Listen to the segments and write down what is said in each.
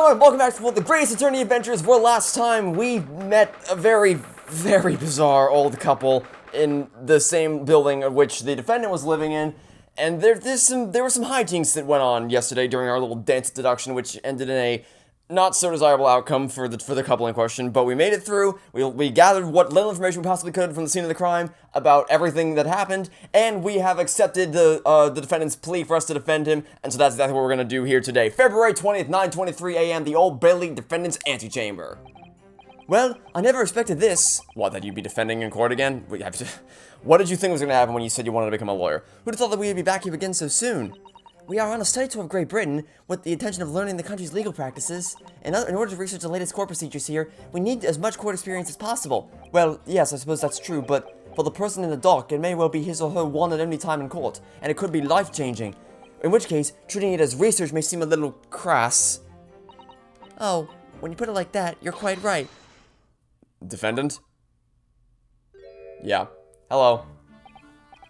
Hello and welcome back to the Great Ace Attorney Adventures, where last time we met a very, very bizarre old couple in the same building of which the defendant was living in, and there were some hijinks that went on yesterday during our little dance deduction, which ended in a not so desirable outcome for the couple in question, but we made it through. We gathered what little information we possibly could from the scene of the crime about everything that happened, and we have accepted the defendant's plea for us to defend him, and so that's exactly what we're going to do here today. February 20th, 9:23 a.m., the Old Bailey Defendant's Antechamber. Well, I never expected this. What, that you'd be defending in court again? What did you think was going to happen when you said you wanted to become a lawyer? Who'd have thought that we would be back here again so soon? We are on a study tour of Great Britain with the intention of learning the country's legal practices. In order to research the latest court procedures here, we need as much court experience as possible. Well, yes, I suppose that's true, but for the person in the dock, it may well be his or her one and only time in court, and it could be life-changing. In which case, treating it as research may seem a little crass. Oh, when you put it like that, you're quite right. Defendant? Yeah. Hello.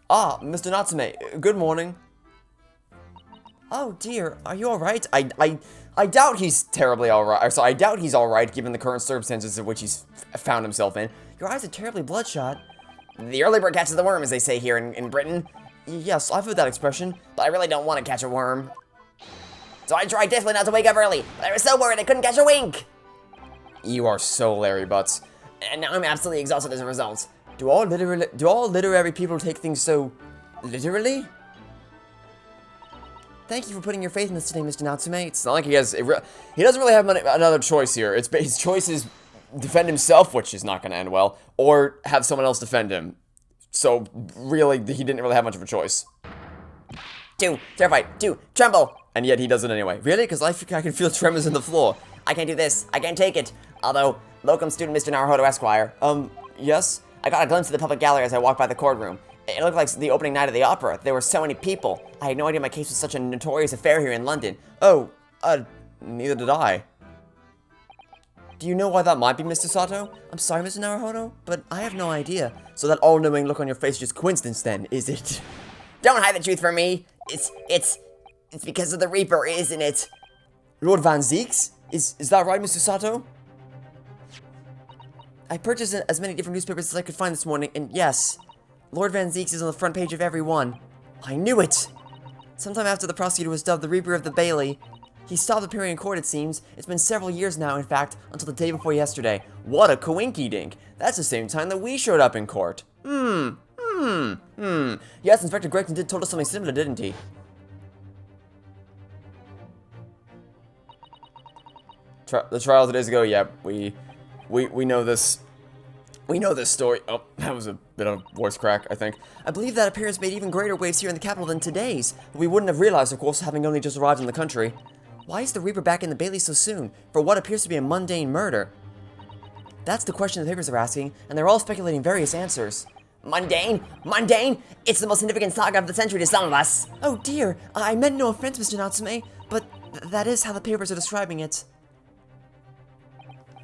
Ah, Mr. Natsume, good morning. Oh dear, are you alright? I doubt he's terribly alright. So I doubt he's alright given the current circumstances in which he's found himself in. Your eyes are terribly bloodshot. The early bird catches the worm, as they say here in Britain. Yes, I've heard that expression, but I really don't want to catch a worm. So I tried desperately not to wake up early, but I was so worried I couldn't catch a wink. You are so Larry Butts. And now I'm absolutely exhausted as a result. Do all literary people take things so literally? Thank you for putting your faith in this today, Mr. Natsume. It's not like he doesn't really have another choice here. His choice is defend himself, which is not going to end well, or have someone else defend him. So, really, he didn't really have much of a choice. 2, terrified, 2, tremble! And yet he does it anyway. Really? Because I can feel tremors in the floor. I can't do this. I can't take it. Although, locum student Mr. Naruhodo Esquire. Yes? I got a glimpse of the public gallery as I walked by the courtroom. It looked like the opening night of the opera. There were so many people. I had no idea my case was such a notorious affair here in London. Oh, neither did I. Do you know why that might be, Mr. Sato? I'm sorry, Mr. Naruhodo, but I have no idea. So that all-knowing look on your face is just coincidence then, is it? Don't hide the truth from me. It's because of the Reaper, isn't it? Lord Van Zeeks? Is that right, Mr. Sato? I purchased as many different newspapers as I could find this morning, and yes, Lord Van Zeeks is on the front page of every one. I knew it! Sometime after the prosecutor was dubbed the Reaper of the Bailey, he stopped appearing in court, it seems. It's been several years now, in fact, until the day before yesterday. What a coinky-dink! That's the same time that we showed up in court. Yes, Inspector Gregson did told us something similar, didn't he? The trial 2 days ago, yeah, we know this. We know this story. Oh, that was a bit of a voice crack, I think. I believe that appearance made even greater waves here in the capital than today's. But we wouldn't have realized, of course, having only just arrived in the country. Why is the Reaper back in the Bailey so soon, for what appears to be a mundane murder? That's the question the papers are asking, and they're all speculating various answers. Mundane? Mundane? It's the most significant saga of the century to some of us. Oh dear, I meant no offense, Mr. Natsume, but that is how the papers are describing it.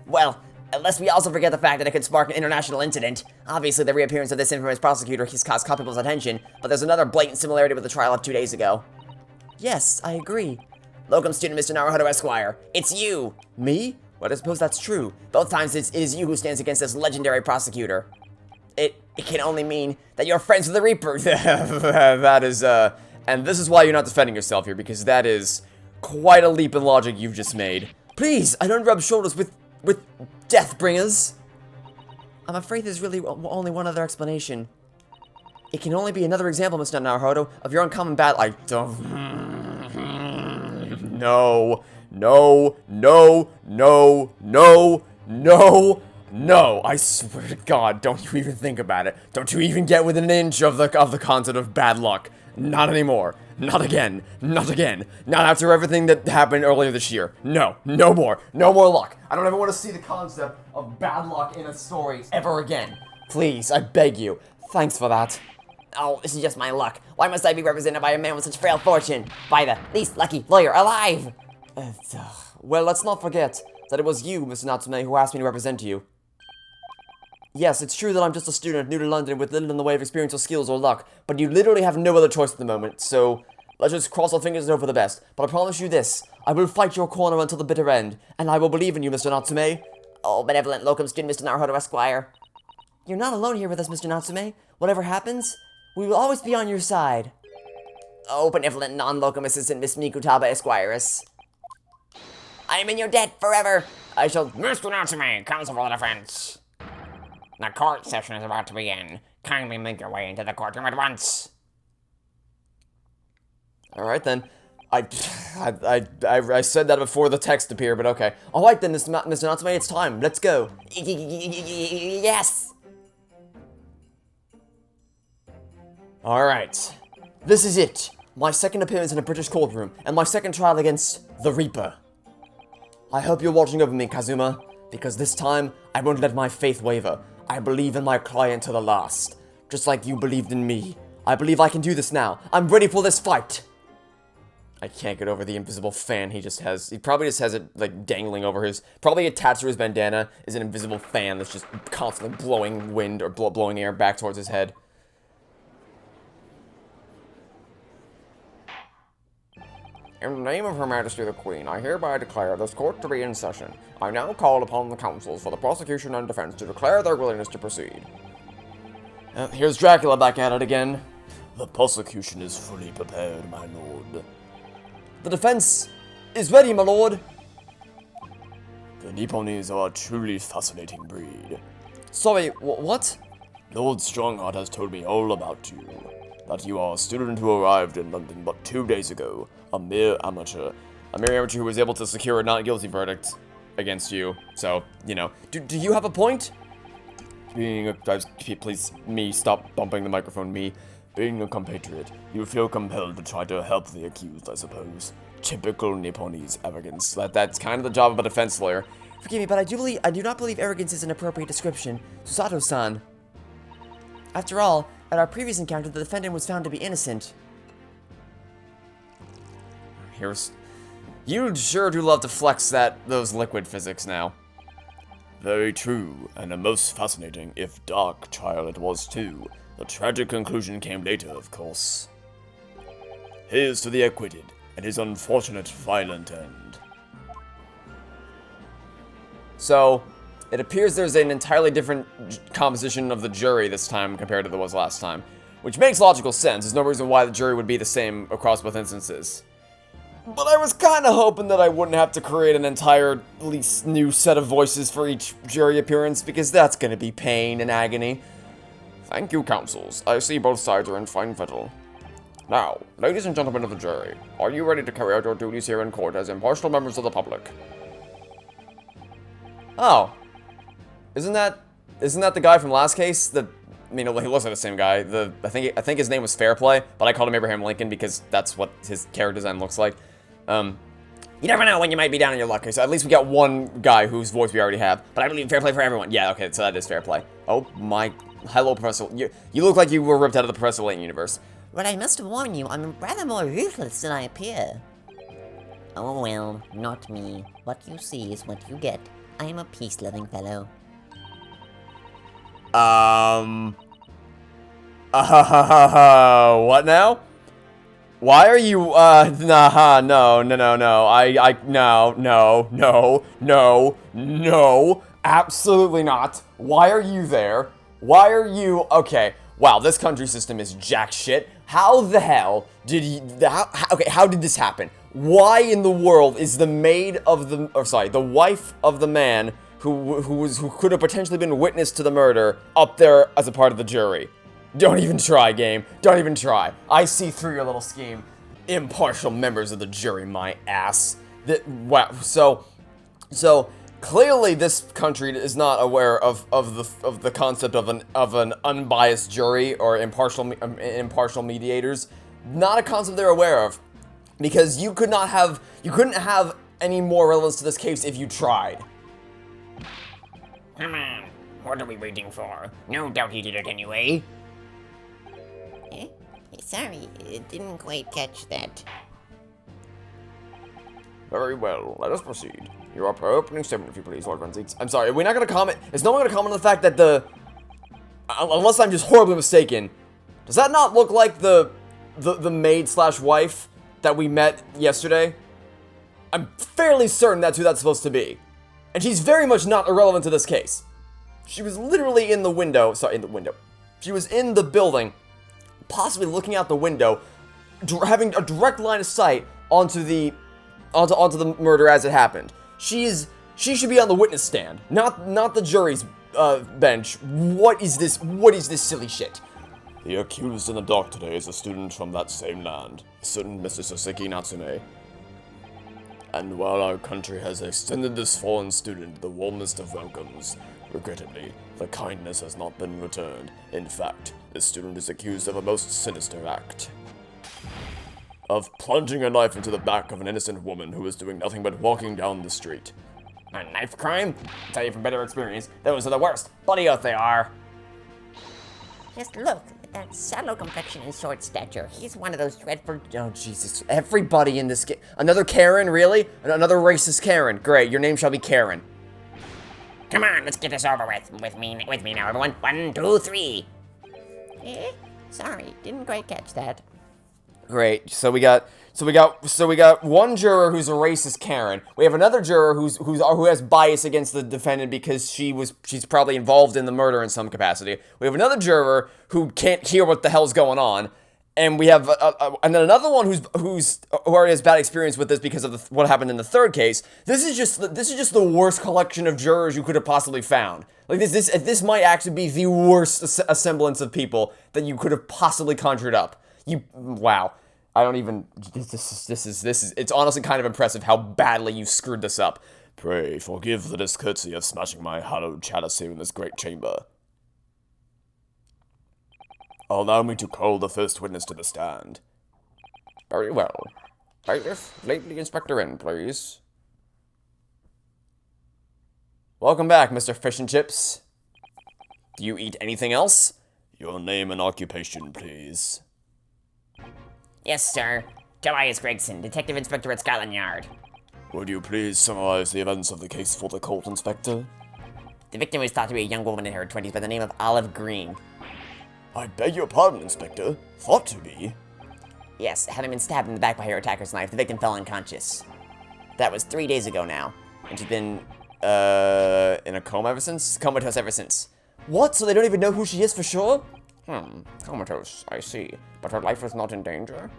Well, unless we also forget the fact that it could spark an international incident. Obviously, the reappearance of this infamous prosecutor has caught people's attention, but there's another blatant similarity with the trial of 2 days ago. Yes, I agree. Locum student Mr. Naruhodo Esquire, it's you! Me? Well, I suppose that's true. Both times it is you who stands against this legendary prosecutor. It can only mean that you're friends with the Reaper. That is, and this is why you're not defending yourself here, because that is quite a leap in logic you've just made. Please, I don't rub shoulders with Deathbringers. I'm afraid there's really only one other explanation. It can only be another example, Mr. Naruhodo, of your uncommon bad. I don't. No. I swear to God, don't you even think about it. Don't you even get within an inch of the concept of bad luck. Not anymore. Not again. Not again. Not after everything that happened earlier this year. No. No more. No more luck. I don't ever want to see the concept of bad luck in a story ever again. Please, I beg you. Thanks for that. Oh, this is just my luck. Why must I be represented by a man with such frail fortune? By the least lucky lawyer alive! Well, let's not forget that it was you, Mr. Natsume, who asked me to represent you. Yes, it's true that I'm just a student new to London with little in the way of experience or skills or luck, but you literally have no other choice at the moment, so Let's just cross our fingers and hope for the best. But I promise you this, I will fight your corner until the bitter end, and I will believe in you, Mr. Natsume. Oh, benevolent locum student, Mr. Naruhodo Esquire. You're not alone here with us, Mr. Natsume. Whatever happens, we will always be on your side. Oh, benevolent non-locum assistant, Miss Mikutaba Esquires. I am in your debt forever. I shall... Mr. Natsume, Counsel for the Defense. The court session is about to begin. Kindly make your way into the courtroom at once. Alright then. I said that before the text appeared, but okay. Alright then, Mr. Natsume, it's time. Let's go. Yes! Alright. This is it. My second appearance in a British courtroom, and my second trial against the Reaper. I hope you're watching over me, Kazuma, because this time, I won't let my faith waver. I believe in my client to the last. Just like you believed in me. I believe I can do this now. I'm ready for this fight! I can't get over the invisible fan he just has. He probably just has it, like, dangling over his... Probably attached to his bandana is an invisible fan that's just constantly blowing wind or blowing air back towards his head. In the name of Her Majesty the Queen, I hereby declare this court to be in session. I now call upon the counsels for the prosecution and defense to declare their willingness to proceed. Here's Dracula back at it again. The prosecution is fully prepared, my lord. The defense is ready, my lord. The Nipponese are a truly fascinating breed. Sorry, what? Lord Strongheart has told me all about you. That you are a student who arrived in London but 2 days ago. A mere amateur. A mere amateur who was able to secure a not guilty verdict against you. So, you know. Do you have a point? Please, me, stop bumping the microphone, me. Being a compatriot, you feel compelled to try to help the accused, I suppose. Typical Nipponese arrogance. That's kind of the job of a defense lawyer. Forgive me, but I do not believe arrogance is an appropriate description. Susato-san. After all, at our previous encounter, the defendant was found to be innocent. You sure do love to flex those liquid physics now. Very true, and a most fascinating, if dark, trial it was too. The tragic conclusion came later, of course. Here's to the acquitted, and his unfortunate violent end. So, it appears there's an entirely different composition of the jury this time compared to there was last time. Which makes logical sense. There's no reason why the jury would be the same across both instances. But I was kind of hoping that I wouldn't have to create an entirely new set of voices for each jury appearance, because that's going to be pain and agony. Thank you, counsels. I see both sides are in fine fettle. Now, ladies and gentlemen of the jury, are you ready to carry out your duties here in court as impartial members of the public? Oh. Isn't that the guy from last case? I mean, he looks like the same guy. I think his name was Fairplay, but I called him Abraham Lincoln because that's what his character design looks like. You never know when you might be down on your luck. So at least we got one guy whose voice we already have. But I believe fair play for everyone. Yeah, okay, so that is fair play. Oh my, hello, Professor. You look like you were ripped out of the Professor Layton universe. But I must warn you, I'm rather more ruthless than I appear. Oh well, not me. What you see is what you get. I am a peace-loving fellow. What now? Why are you, no, absolutely not. Why are you there? Why are you, okay, wow, this country system is jack shit. How the hell did how did this happen? Why in the world is the maid of the wife of the man who could have potentially been witness to the murder up there as a part of the jury? Don't even try, game. Don't even try. I see through your little scheme. Impartial members of the jury, my ass. Wow. So clearly this country is not aware of the concept of an unbiased jury or impartial mediators. Not a concept they're aware of, because you couldn't have any more relevance to this case if you tried. Come on, what are we waiting for? No doubt he did it anyway. Sorry, didn't quite catch that. Very well, let us proceed. Your opening statement, if you please, Lord Renzi. I'm sorry, we're not gonna comment. Is no one gonna comment on the fact that unless I'm just horribly mistaken, does that not look like the maid/wife that we met yesterday, I'm fairly certain that's who that's supposed to be. And she's very much not irrelevant to this case. She was literally in the window, She was in the building, possibly looking out the window, having a direct line of sight onto the murder as it happened. She should be on the witness stand, not the jury's bench. What is this silly shit? The accused in the dock today is a student from that same land, a certain Mr. Soseki Natsume. And while our country has extended this foreign student the warmest of welcomes, regrettably, the kindness has not been returned. In fact, this student is accused of a most sinister act. Of plunging a knife into the back of an innocent woman who was doing nothing but walking down the street. A knife crime? I'll tell you from better experience, those are the worst. Bloody oath they are. Just look at that sallow complexion and short stature. He's one of those dreadful... Oh, Jesus. Everybody in this game. Another Karen, really? Another racist Karen. Great, your name shall be Karen. Come on, let's get this over with me now, everyone. 1, 2, 3. Sorry, didn't quite catch that. Great. So we got one juror who's a racist Karen. We have another juror who has bias against the defendant because she's probably involved in the murder in some capacity. We have another juror who can't hear what the hell's going on, and we have and then another one who already has bad experience with this because of what happened in the third case. This is just the worst collection of jurors you could have possibly found. Like this might actually be the worst assemblance of people that you could have possibly conjured up. Wow. I don't even, it's honestly kind of impressive how badly you screwed this up. Pray forgive the discourtesy of smashing my hallowed chalice here in this great chamber. Allow me to call the first witness to the stand. Very well. Bailiff, lead the inspector in, please. Welcome back, Mr. Fish and Chips. Do you eat anything else? Your name and occupation, please. Yes, sir. Tobias Gregson, Detective Inspector at Scotland Yard. Would you please summarize the events of the case for the court, Inspector? The victim was thought to be a young woman in her 20s by the name of Olive Green. I beg your pardon, Inspector. Thought to be? Yes, having been stabbed in the back by her attacker's knife, the victim fell unconscious. That was 3 days ago now, and she's been, in a coma ever since? Comatose ever since. What? So they don't even know who she is for sure? Comatose, I see. But her life is not in danger?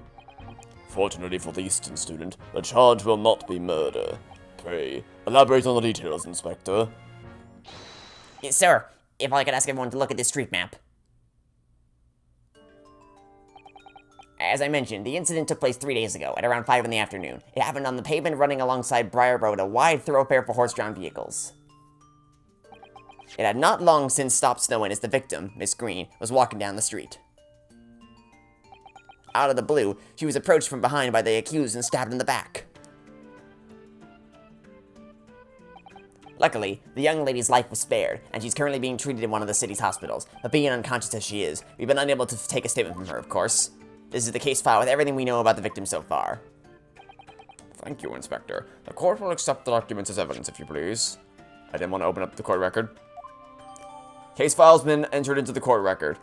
Fortunately for the Eastern student, the charge will not be murder. Pray, elaborate on the details, Inspector. Yes, sir, if I could ask everyone to look at this street map. As I mentioned, the incident took place 3 days ago, at around 5 in the afternoon. It happened on the pavement running alongside Briar Road, a wide thoroughfare for horse-drawn vehicles. It had not long since stopped snowing as the victim, Miss Green, was walking down the street. Out of the blue, she was approached from behind by the accused and stabbed in the back. Luckily, the young lady's life was spared, and she's currently being treated in one of the city's hospitals, but being unconscious as she is, we've been unable to take a statement from her, of course. This is the case file with everything we know about the victim so far. Thank you, Inspector. The court will accept the documents as evidence, if you please. I didn't want to open up the court record. Case file's been entered into the court record.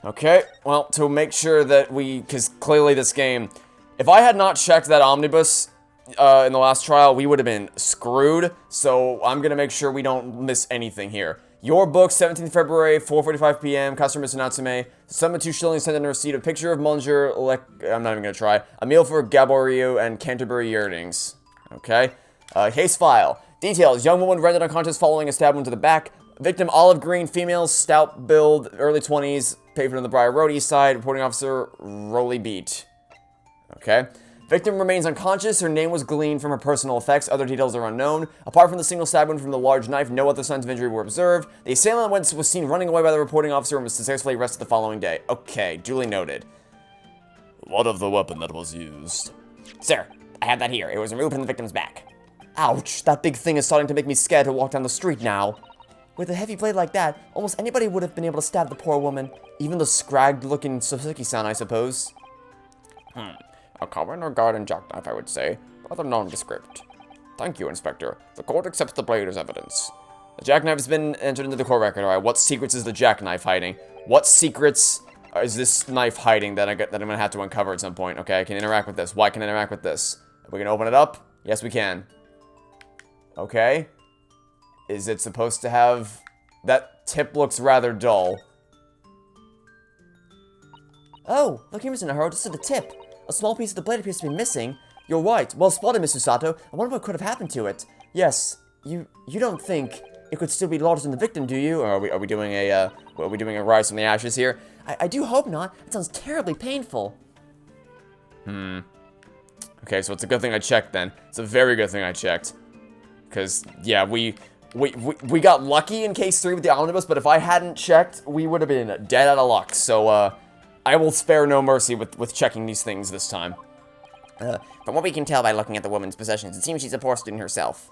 Okay, well, to make sure that because clearly this game, if I had not checked that omnibus in the last trial, we would have been screwed, so I'm gonna make sure we don't miss anything here. Your book, 17th February, 4:45 p.m., customer Mr. Natsume, 72 shillings sent in a receipt, a picture of Monsieur, I'm not even gonna try, a meal for Gaborio and Canterbury Yearnings. Okay, case file. Details, young woman rendered unconscious following a stab wound to the back. Victim, olive green, female, stout build, early 20s, pavement on the Briar Road, east side, reporting officer, Rolly Beat. Okay. Victim remains unconscious, her name was gleaned from her personal effects, other details are unknown. Apart from the single stab wound from the large knife, no other signs of injury were observed. The assailant was seen running away by the reporting officer and was successfully arrested the following day. Okay, duly noted. What of the weapon that was used? Sir, I have that here. It was removed from the victim's back. Ouch, that big thing is starting to make me scared to walk down the street now. With a heavy blade like that, almost anybody would have been able to stab the poor woman. Even the scragged-looking Suzuki-san, I suppose. A common or garden jackknife, I would say. Rather nondescript. Thank you, Inspector. The court accepts the blade as evidence. The jackknife has been entered into the court record. Alright, what secrets is the jackknife hiding? What secrets is this knife hiding that I'm gonna have to uncover at some point? Okay, I can interact with this. Why can I interact with this? We can open it up? Yes, we can. Okay. Is it supposed to have... That tip looks rather dull. Oh, look here, Mr. Naruto, just at the tip. A small piece of the blade appears to be missing. You're right. Well spotted, Mr. Sato. I wonder what could have happened to it. Yes, you don't think it could still be lodged in the victim, do you? Or are we doing a rise from the ashes here? I do hope not. It sounds terribly painful. Okay, so it's a good thing I checked then. It's a very good thing I checked. Because, yeah, we got lucky in case 3 with the omnibus, but if I hadn't checked, we would have been dead out of luck. So, I will spare no mercy with checking these things this time. From what we can tell by looking at the woman's possessions, it seems she's a poor student herself.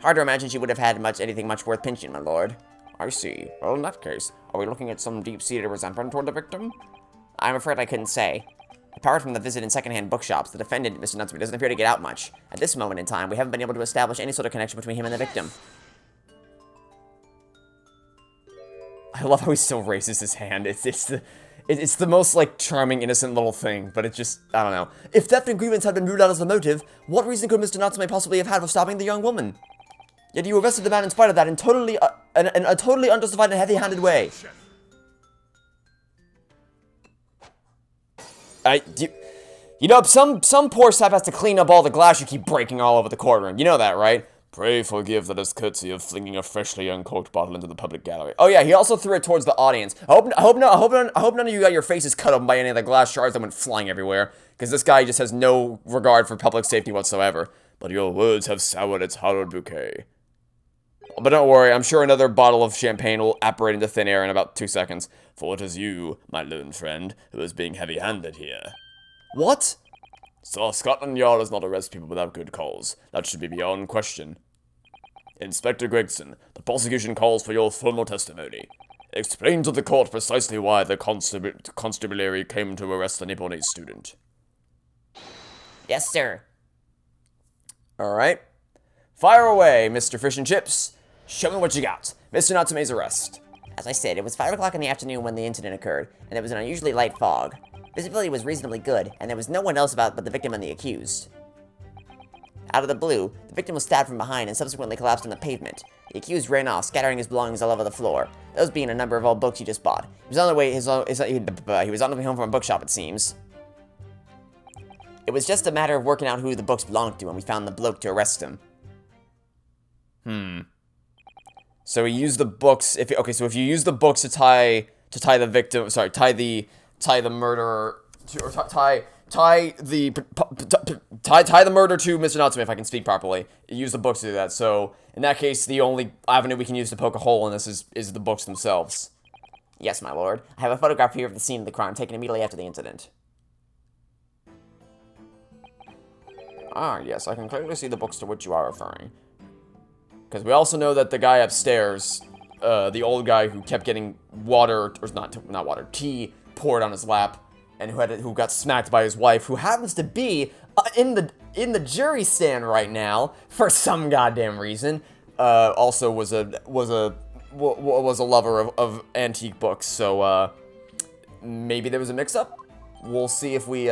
Hard to imagine she would have had anything much worth pinching, my lord. I see. Well, in that case, are we looking at some deep-seated resentment toward the victim? I'm afraid I couldn't say. Apart from the visit in secondhand bookshops, the defendant, Mr. Natsume, doesn't appear to get out much. At this moment in time, we haven't been able to establish any sort of connection between him and the victim. I love how he still raises his hand. It's the most, like, charming, innocent little thing, but it just, I don't know. If theft and grievance had been ruled out as the motive, what reason could Mr. Natsume possibly have had for stopping the young woman? Yet you arrested the man in spite of that in a totally unjustified and heavy-handed way. You know, some poor sap has to clean up all the glass you keep breaking all over the courtroom. You know that, right? Pray forgive the discourtesy of flinging a freshly uncorked bottle into the public gallery. Oh yeah, he also threw it towards the audience. I hope none of you got your faces cut open by any of the glass shards that went flying everywhere, because this guy just has no regard for public safety whatsoever. But your words have soured its hallowed bouquet. But don't worry, I'm sure another bottle of champagne will apparate into thin air in about 2 seconds. For it is you, my learned friend, who is being heavy-handed here. What? So Scotland Yard does not arrest people without good cause. That should be beyond question. Inspector Gregson, the prosecution calls for your formal testimony. Explain to the court precisely why the constabulary came to arrest the Nipponese student. Yes, sir. Alright. Fire away, Mr. Fish and Chips. Show me what you got. Mr. Natsume's arrest. As I said, it was 5 o'clock in the afternoon when the incident occurred, and there was an unusually light fog. Visibility was reasonably good, and there was no one else about but the victim and the accused. Out of the blue, the victim was stabbed from behind and subsequently collapsed on the pavement. The accused ran off, scattering his belongings all over the floor, those being a number of old books he just bought. He was on the way home from a bookshop, it seems. It was just a matter of working out who the books belonged to when we found the bloke to arrest him. So he used the books. So if you use the books to tie the victim, sorry, tie the murderer to, or tie the murder to Mr. Natsume, if I can speak properly. Use the books to do that. So in that case, the only avenue we can use to poke a hole in this is the books themselves. Yes, my lord. I have a photograph here of the scene of the crime taken immediately after the incident. Ah, yes, I can clearly see the books to which you are referring. Because we also know that the guy upstairs, the old guy who kept getting water, or not water, tea poured on his lap, and who got smacked by his wife, who happens to be in the jury stand right now for some goddamn reason, also was a lover of antique books. So maybe there was a mix-up. We'll see if we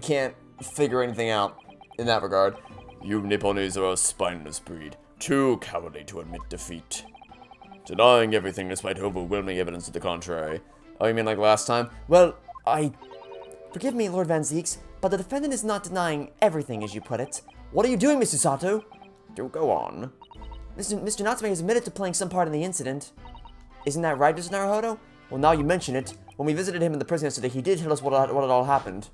can't figure anything out in that regard. You Nipponese are a spineless breed. Too cowardly to admit defeat. Denying everything despite overwhelming evidence to the contrary. Oh, you mean like last time? Well, Forgive me, Lord Van Zeeks, but the defendant is not denying everything, as you put it. What are you doing, Mr. Sato? Do go on. Mr. Natsume has admitted to playing some part in the incident. Isn't that right, Mr. Naruhodo? Well, now you mention it. When we visited him in the prison yesterday, he did tell us what had all happened.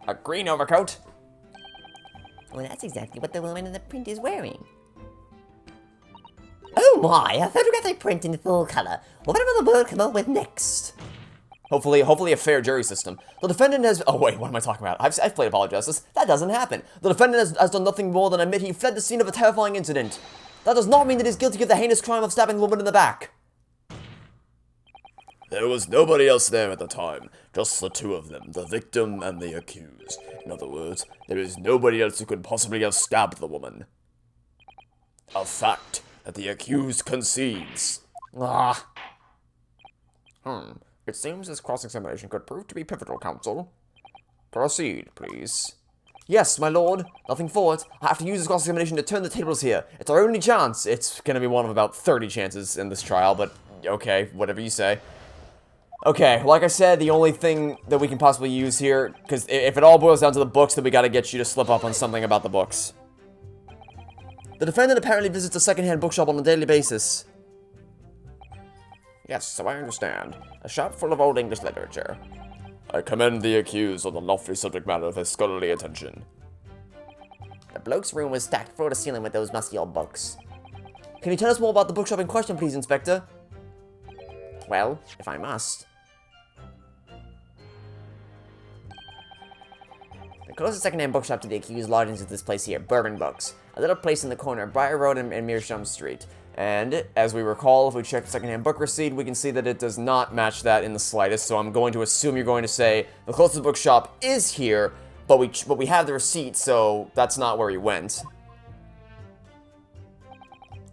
A green overcoat? Well, that's exactly what the woman in the print is wearing. Oh my, a photographic print in full color. What will the world come up with next? Hopefully a fair jury system. The defendant has... Oh wait, what am I talking about? I've played Apollo Justice. That doesn't happen. The defendant has done nothing more than admit he fled the scene of a terrifying incident. That does not mean that he's guilty of the heinous crime of stabbing the woman in the back. There was nobody else there at the time, just the two of them, the victim and the accused. In other words, there is nobody else who could possibly have stabbed the woman. A fact that the accused concedes. Ah. It seems this cross-examination could prove to be pivotal, counsel. Proceed, please. Yes, my lord. Nothing for it. I have to use this cross-examination to turn the tables here. It's our only chance. It's gonna be one of about 30 chances in this trial, but okay, whatever you say. Okay, like I said, the only thing that we can possibly use here, because if it all boils down to the books, then we gotta get you to slip up on something about the books. The defendant apparently visits a second-hand bookshop on a daily basis. Yes, so I understand. A shop full of old English literature. I commend the accused on the lofty subject matter of his scholarly attention. The bloke's room was stacked floor to ceiling with those musty old books. Can you tell us more about the bookshop in question, please, Inspector? Well, if I must. The closest second-hand bookshop to the accused lodgings is this place here, Bourbon Books. A little place in the corner of Briar Road and Meerschaum Street. And, as we recall, if we check the second-hand book receipt, we can see that it does not match that in the slightest, so I'm going to assume you're going to say the closest bookshop is here, but we have the receipt, so that's not where he went.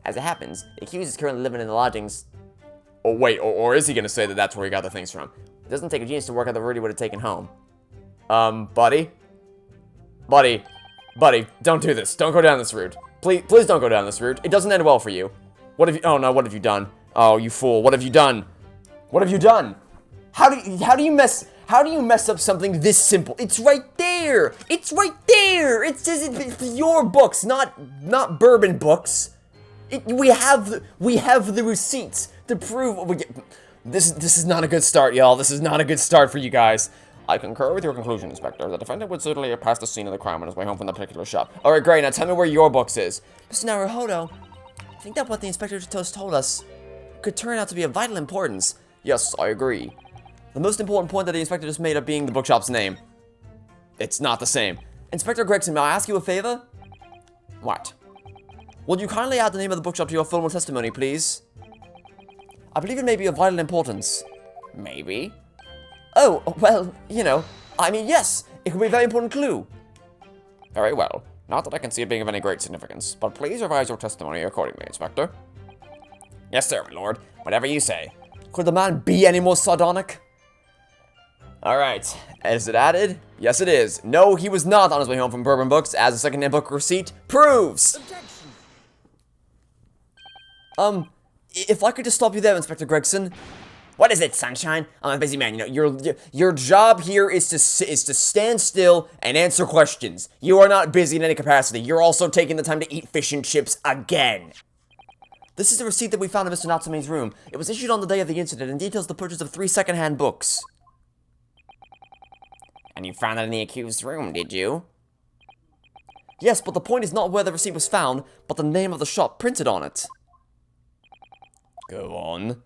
As it happens, the accused is currently living in the lodgings. Oh, wait, or is he going to say that that's where he got the things from? It doesn't take a genius to work out the route he would have taken home. Buddy? Buddy, don't do this. Don't go down this route. Please don't go down this route. It doesn't end well for you. What have you... Oh, no, what have you done? Oh, you fool. What have you done? What have you done? How do you mess up something this simple? It's right there. It's right there. It says it's your books, not Bourbon Books. We have the receipts to prove... This is not a good start, y'all. This is not a good start for you guys. I concur with your conclusion, Inspector. The defendant would certainly have passed the scene of the crime on his way home from the particular shop. Alright, great. Now tell me where your books is. Mr. Naruhodo, I think that what the inspector just told us could turn out to be of vital importance. Yes, I agree. The most important point that the inspector just made up being the bookshop's name. It's not the same. Inspector Gregson, may I ask you a favor? What? Would you kindly add the name of the bookshop to your formal testimony, please? I believe it may be of vital importance. Maybe. Oh, well, you know, I mean, yes, it could be a very important clue. Very well. Not that I can see it being of any great significance, but please revise your testimony accordingly, Inspector. Yes, sir, my lord. Whatever you say. Could the man be any more sardonic? Alright, is it added? Yes, it is. No, he was not on his way home from Bourbon Books, as a second-hand book receipt proves. Objection. If I could just stop you there, Inspector Gregson. What is it, Sunshine? I'm a busy man, you know, your job here is to stand still and answer questions. You are not busy in any capacity. You're also taking the time to eat fish and chips again. This is the receipt that we found in Mr. Natsume's room. It was issued on the day of the incident and details the purchase of 3 second-hand books. And you found it in the accused's room, did you? Yes, but the point is not where the receipt was found, but the name of the shop printed on it. Go on.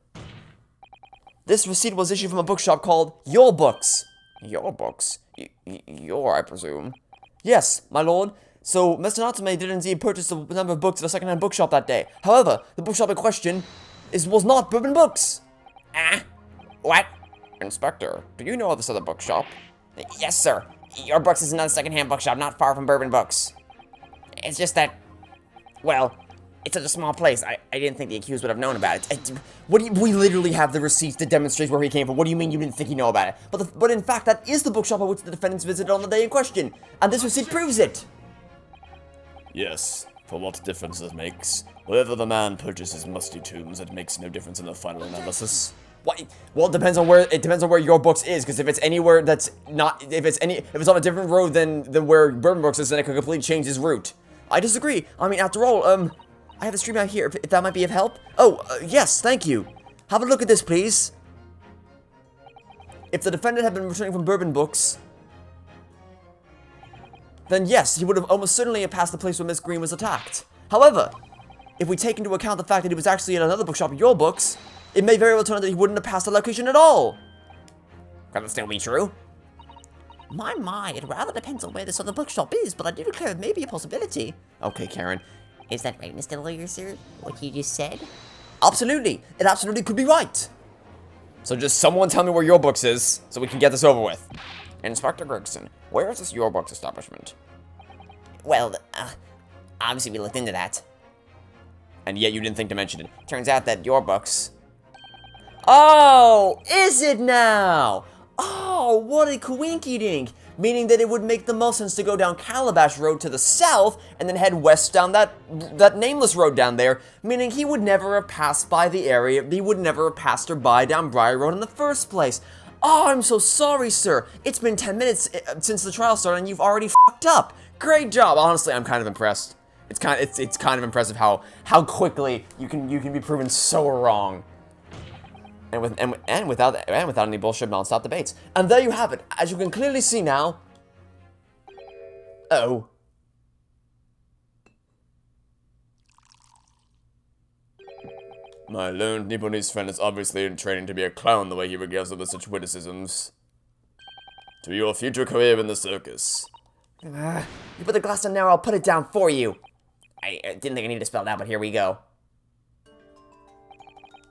This receipt was issued from a bookshop called Your Books. Your books? Your, I presume. Yes, my lord. So, Mr. Natsume did indeed purchase a number of books at a second-hand bookshop that day. However, the bookshop in question was not Bourbon Books. Ah? What? Inspector, do you know of this other bookshop? Yes, sir. Your Books is another second-hand bookshop not far from Bourbon Books. It's just that, well, it's such a small place. I didn't think the accused would have known about it. We literally have the receipts to demonstrate where he came from. What do you mean you didn't think he knew about it? But in fact, that is the bookshop at which the defendants visited on the day in question. And this receipt proves it. Yes, for what difference it makes. Whether the man purchases musty tombs, it makes no difference in the final analysis. What? Well, it depends on where Your Books is, because if it's anywhere that's not, if it's on a different road than where Bourbon Books is, then it could completely change his route. I disagree. I mean, after all, I have a stream out here, if that might be of help. Oh, yes, thank you. Have a look at this, please. If the defendant had been returning from Bourbon Books, then yes, he would have almost certainly passed the place where Miss Green was attacked. However, if we take into account the fact that he was actually at another bookshop, Your Books, it may very well turn out that he wouldn't have passed the location at all. Could it still be true? My, it rather depends on where this other bookshop is, but I do declare it may be a possibility. Okay, Karen. Is that right, Mr. Lawyer, sir? What you just said? Absolutely. It absolutely could be right. So just someone tell me where your books is, so we can get this over with. Inspector Gregson, where is this Your Books establishment? Well, obviously we looked into that. And yet you didn't think to mention it. Turns out that Your Books... Oh, is it now? Oh, what a coinky-dink. Meaning that it would make the most sense to go down Calabash Road to the south, and then head west down that nameless road down there, meaning he would never have passed by the area, he would never have passed or by down Briar Road in the first place. Oh, I'm so sorry, sir. It's been 10 minutes since the trial started, and you've already fucked up. Great job. Honestly, I'm kind of impressed. It's kind of impressive how quickly you can be proven so wrong. And without any bullshit non-stop debates. And there you have it. As you can clearly see now. Oh. My learned Nipponese friend is obviously in training to be a clown the way he regales us with such witticisms. To your future career in the circus. You put the glass down now, I'll put it down for you. I didn't think I needed to spell it out, but here we go.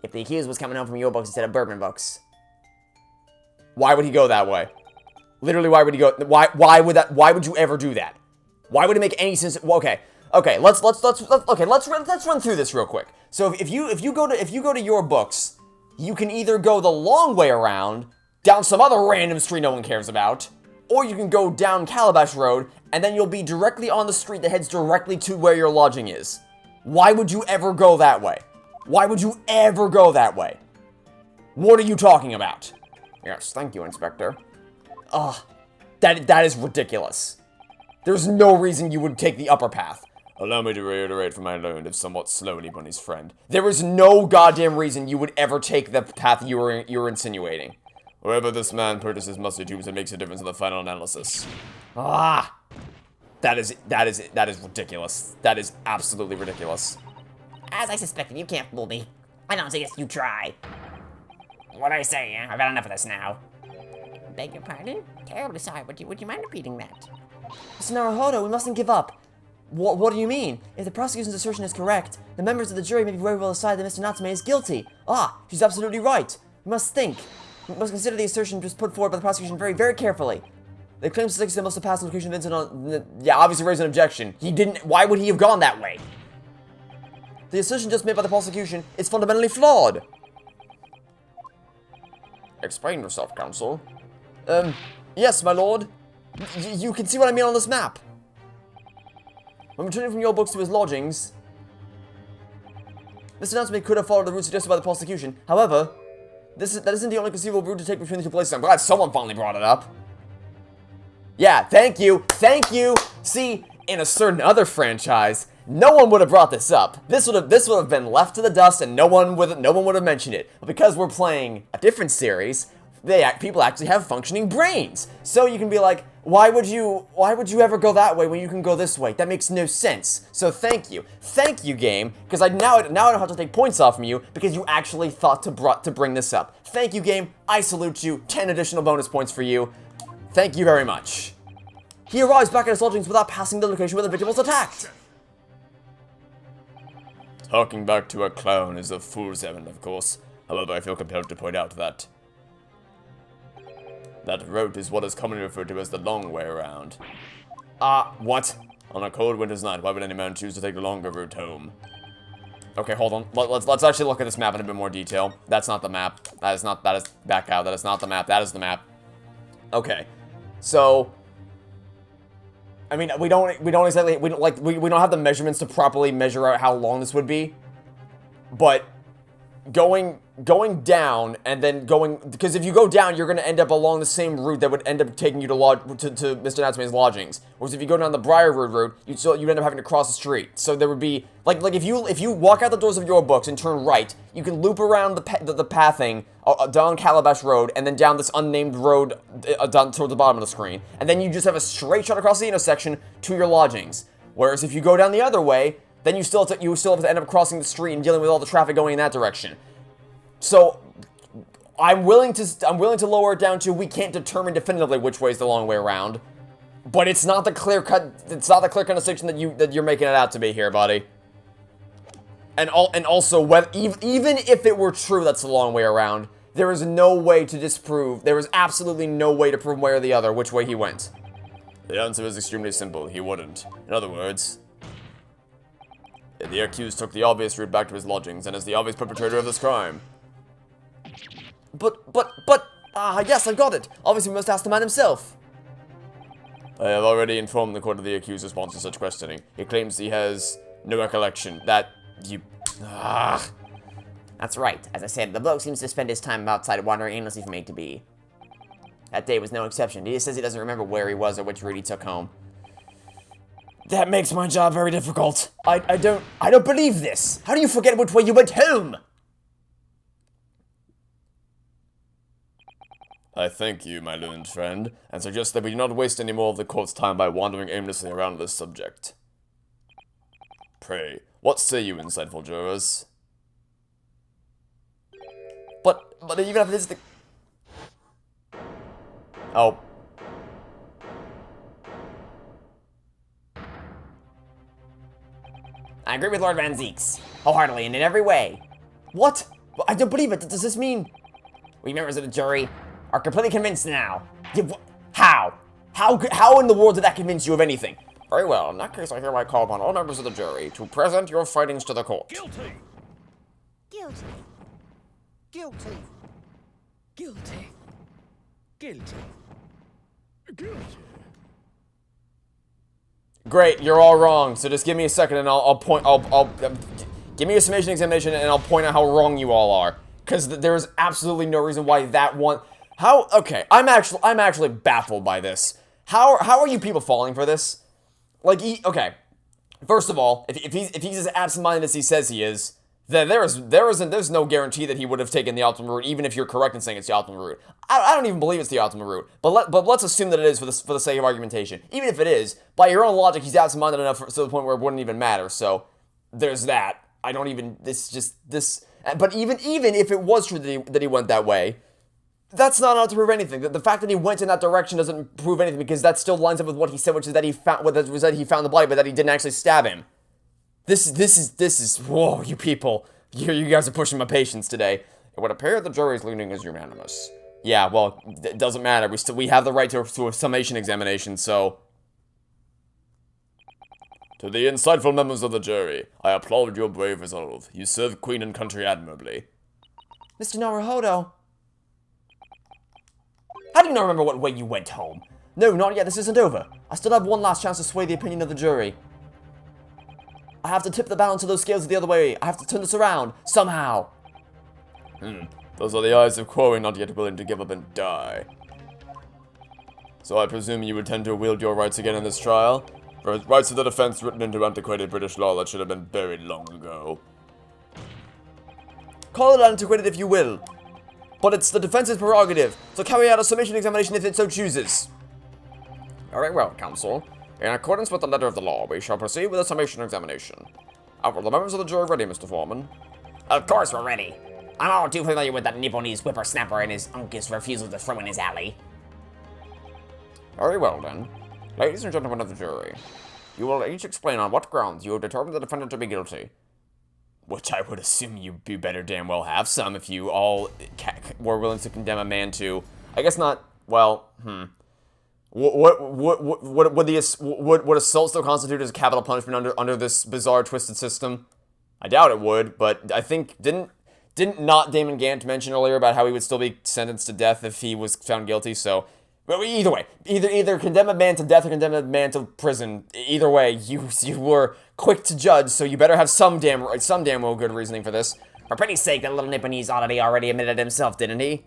If the accused was coming home from Your Books instead of Bourbon Books. Why would he go that way? Literally, why would he go? Why would you ever do that? Why would it make any sense? Well, okay, let's run through this real quick. So if you go to Your Books, you can either go the long way around, down some other random street no one cares about, or you can go down Calabash Road, and then you'll be directly on the street that heads directly to where your lodging is. Why would you ever go that way? Why would you ever go that way? What are you talking about? Yes, thank you, Inspector. Ugh, that is ridiculous. There's no reason you would take the upper path. Allow me to reiterate from my learned, if somewhat slow, Nipponi's friend. There is no goddamn reason you would ever take the path you were insinuating. Wherever this man purchases mustard tubes, it makes a difference in the final analysis. Ah, that is ridiculous. That is absolutely ridiculous. As I suspected, you can't fool me. I don't suggest you try. What I say, I've had enough of this now. Beg your pardon? Terribly sorry, would you mind repeating that? Mr. Naruhodo, we mustn't give up. What do you mean? If the prosecution's assertion is correct, the members of the jury may very well decide that Mr. Natsume is guilty. Ah, she's absolutely right. We must think. We must consider the assertion just put forward by the prosecution very, very carefully. The claims to 6 must have passed the location of the incident on... Yeah, obviously raised an objection. He didn't... Why would he have gone that way? The assertion just made by the prosecution is fundamentally flawed. Explain yourself, counsel. Yes, my lord. You can see what I mean on this map. When returning from Your Books to his lodgings, Mr. Natsume could have followed the route suggested by the prosecution. However, that isn't the only conceivable route to take between the two places. I'm glad someone finally brought it up. Yeah, thank you. See, in a certain other franchise, no one would have brought this up. This would have been left to the dust, and no one would have mentioned it. But because we're playing a different series, people actually have functioning brains. So you can be like, why would you ever go that way when you can go this way? That makes no sense. So thank you, game, because now I don't have to take points off from you because you actually thought to bring this up. Thank you, game. I salute you. 10 additional bonus points for you. Thank you very much. He arrives back at his lodgings without passing the location where the victim was attacked. Talking back to a clown is a fool's errand, of course. However, I feel compelled to point out that route is what is commonly referred to as the long way around. What? On a cold winter's night, why would any man choose to take the longer route home? Okay, hold on. Let's actually look at this map in a bit more detail. That's not the map. That is back out. That is not the map. That is the map. Okay. So, I mean, we don't have the measurements to properly measure out how long this would be. But going down and then because if you go down, you're going to end up along the same route that would end up taking you to Mr. Natsume's lodgings. Whereas if you go down the Briar Road route, you'd end up having to cross the street. So there would be like if you walk out the doors of Your Books and turn right, you can loop around the pathing down Calabash Road and then down this unnamed road down toward the bottom of the screen, and then you just have a straight shot across the intersection to your lodgings. Whereas if you go down the other way, then you still have to end up crossing the street and dealing with all the traffic going in that direction. So, I'm willing to lower it down to we can't determine definitively which way is the long way around, but it's not the clear cut distinction that you're making it out to be here, buddy. And also, even if it were true that's the long way around, There is no way to disprove. There is absolutely no way to prove one way or the other which way he went. The answer is extremely simple. He wouldn't. In other words, the accused took the obvious route back to his lodgings and is the obvious perpetrator of this crime. But, yes, I got it. Obviously, we must ask the man himself. I have already informed the court of the accused's response to such questioning. He claims he has no recollection that you... That's right. As I said, the bloke seems to spend his time outside wandering aimlessly from A to B. That day was no exception. He just says he doesn't remember where he was or which route he took home. That makes my job very difficult. I don't believe this. How do you forget which way you went home? I thank you, my learned friend, and suggest that we do not waste any more of the court's time by wandering aimlessly around this subject. Pray, what say you, insightful jurors? But even after this, Oh. I agree with Lord Van Zeeks, wholeheartedly and in every way. What? I don't believe it. Does this mean... We members of the jury are completely convinced now. Yeah, how? How in the world did that convince you of anything? Very well, in that case I hereby call upon all members of the jury to present your findings to the court. Guilty. Guilty. Guilty. Guilty. Guilty. Guilty. Great, you're all wrong. So just give me a second and I'll give me a summation examination and I'll point out how wrong you all are. Because there is absolutely no reason why that one... Okay, I'm actually baffled by this. How are you people falling for this? Like, okay. First of all, if he's as absent-minded as he says he is, then there's no guarantee that he would have taken the optimal route, even if you're correct in saying it's the optimal route. I don't even believe it's the optimal route, but let's assume that it is for the sake of argumentation. Even if it is, by your own logic, he's absent-minded enough to the point where it wouldn't even matter. So there's that. I don't even this. But even if it was true that he went that way, that's not enough to prove anything. The fact that he went in that direction doesn't prove anything because that still lines up with what he said, which is that he found the body, but that he didn't actually stab him. This is whoa, you people. You guys are pushing my patience today. It would appear the jury's leaning is unanimous. Yeah, well, it doesn't matter. We have the right to a summation examination, so... To the insightful members of the jury, I applaud your brave resolve. You serve Queen and country admirably. Mr. Naruhodo. How do you not remember what way you went home? No, not yet. This isn't over. I still have one last chance to sway the opinion of the jury. I have to tip the balance of those scales the other way. I have to turn this around, somehow. Those are the eyes of Quarry not yet willing to give up and die. So I presume you intend to wield your rights again in this trial? For rights of the defense written into antiquated British law that should have been buried long ago. Call it antiquated if you will. But it's the defense's prerogative, so carry out a summation examination if it so chooses. Very well, counsel. In accordance with the letter of the law, we shall proceed with a summation examination. Are the members of the jury ready, Mr. Foreman? Of course we're ready. I'm all too familiar with that Nipponese whippersnapper and his uncle's refusal to throw in his alley. Very well, then. Ladies and gentlemen of the jury, you will each explain on what grounds you have determined the defendant to be guilty. Which I would assume you better damn well have some if you all were willing to condemn a man to... I guess not... Well, Would assault still constitute as a capital punishment under this bizarre twisted system? I doubt it would, but I think... Didn't not Damon Gant mention earlier about how he would still be sentenced to death if he was found guilty, so... Well, either way, either condemn a man to death or condemn a man to prison. Either way, you were quick to judge, so you better have some damn well good reasoning for this. For pity's sake, that little Nipponese oddity already admitted himself, didn't he?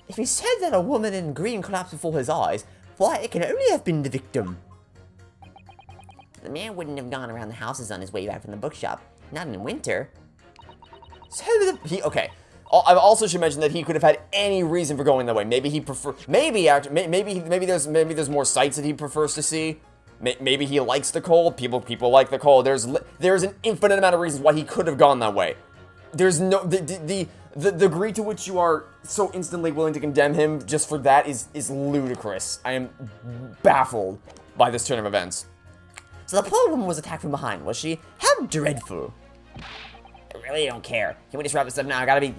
If he said that a woman in green collapsed before his eyes, why, it can only have been the victim. The man wouldn't have gone around the houses on his way back from the bookshop, not in winter. So okay. I also should mention that he could have had any reason for going that way. Maybe he maybe there's more sights that he prefers to see. Maybe he likes the cold. People like the cold. There's an infinite amount of reasons why he could have gone that way. There's no the degree to which you are so instantly willing to condemn him just for that is ludicrous. I am baffled by this turn of events. So the poor woman was attacked from behind, was she? How dreadful. I really don't care. Can we just wrap this up now? I gotta be...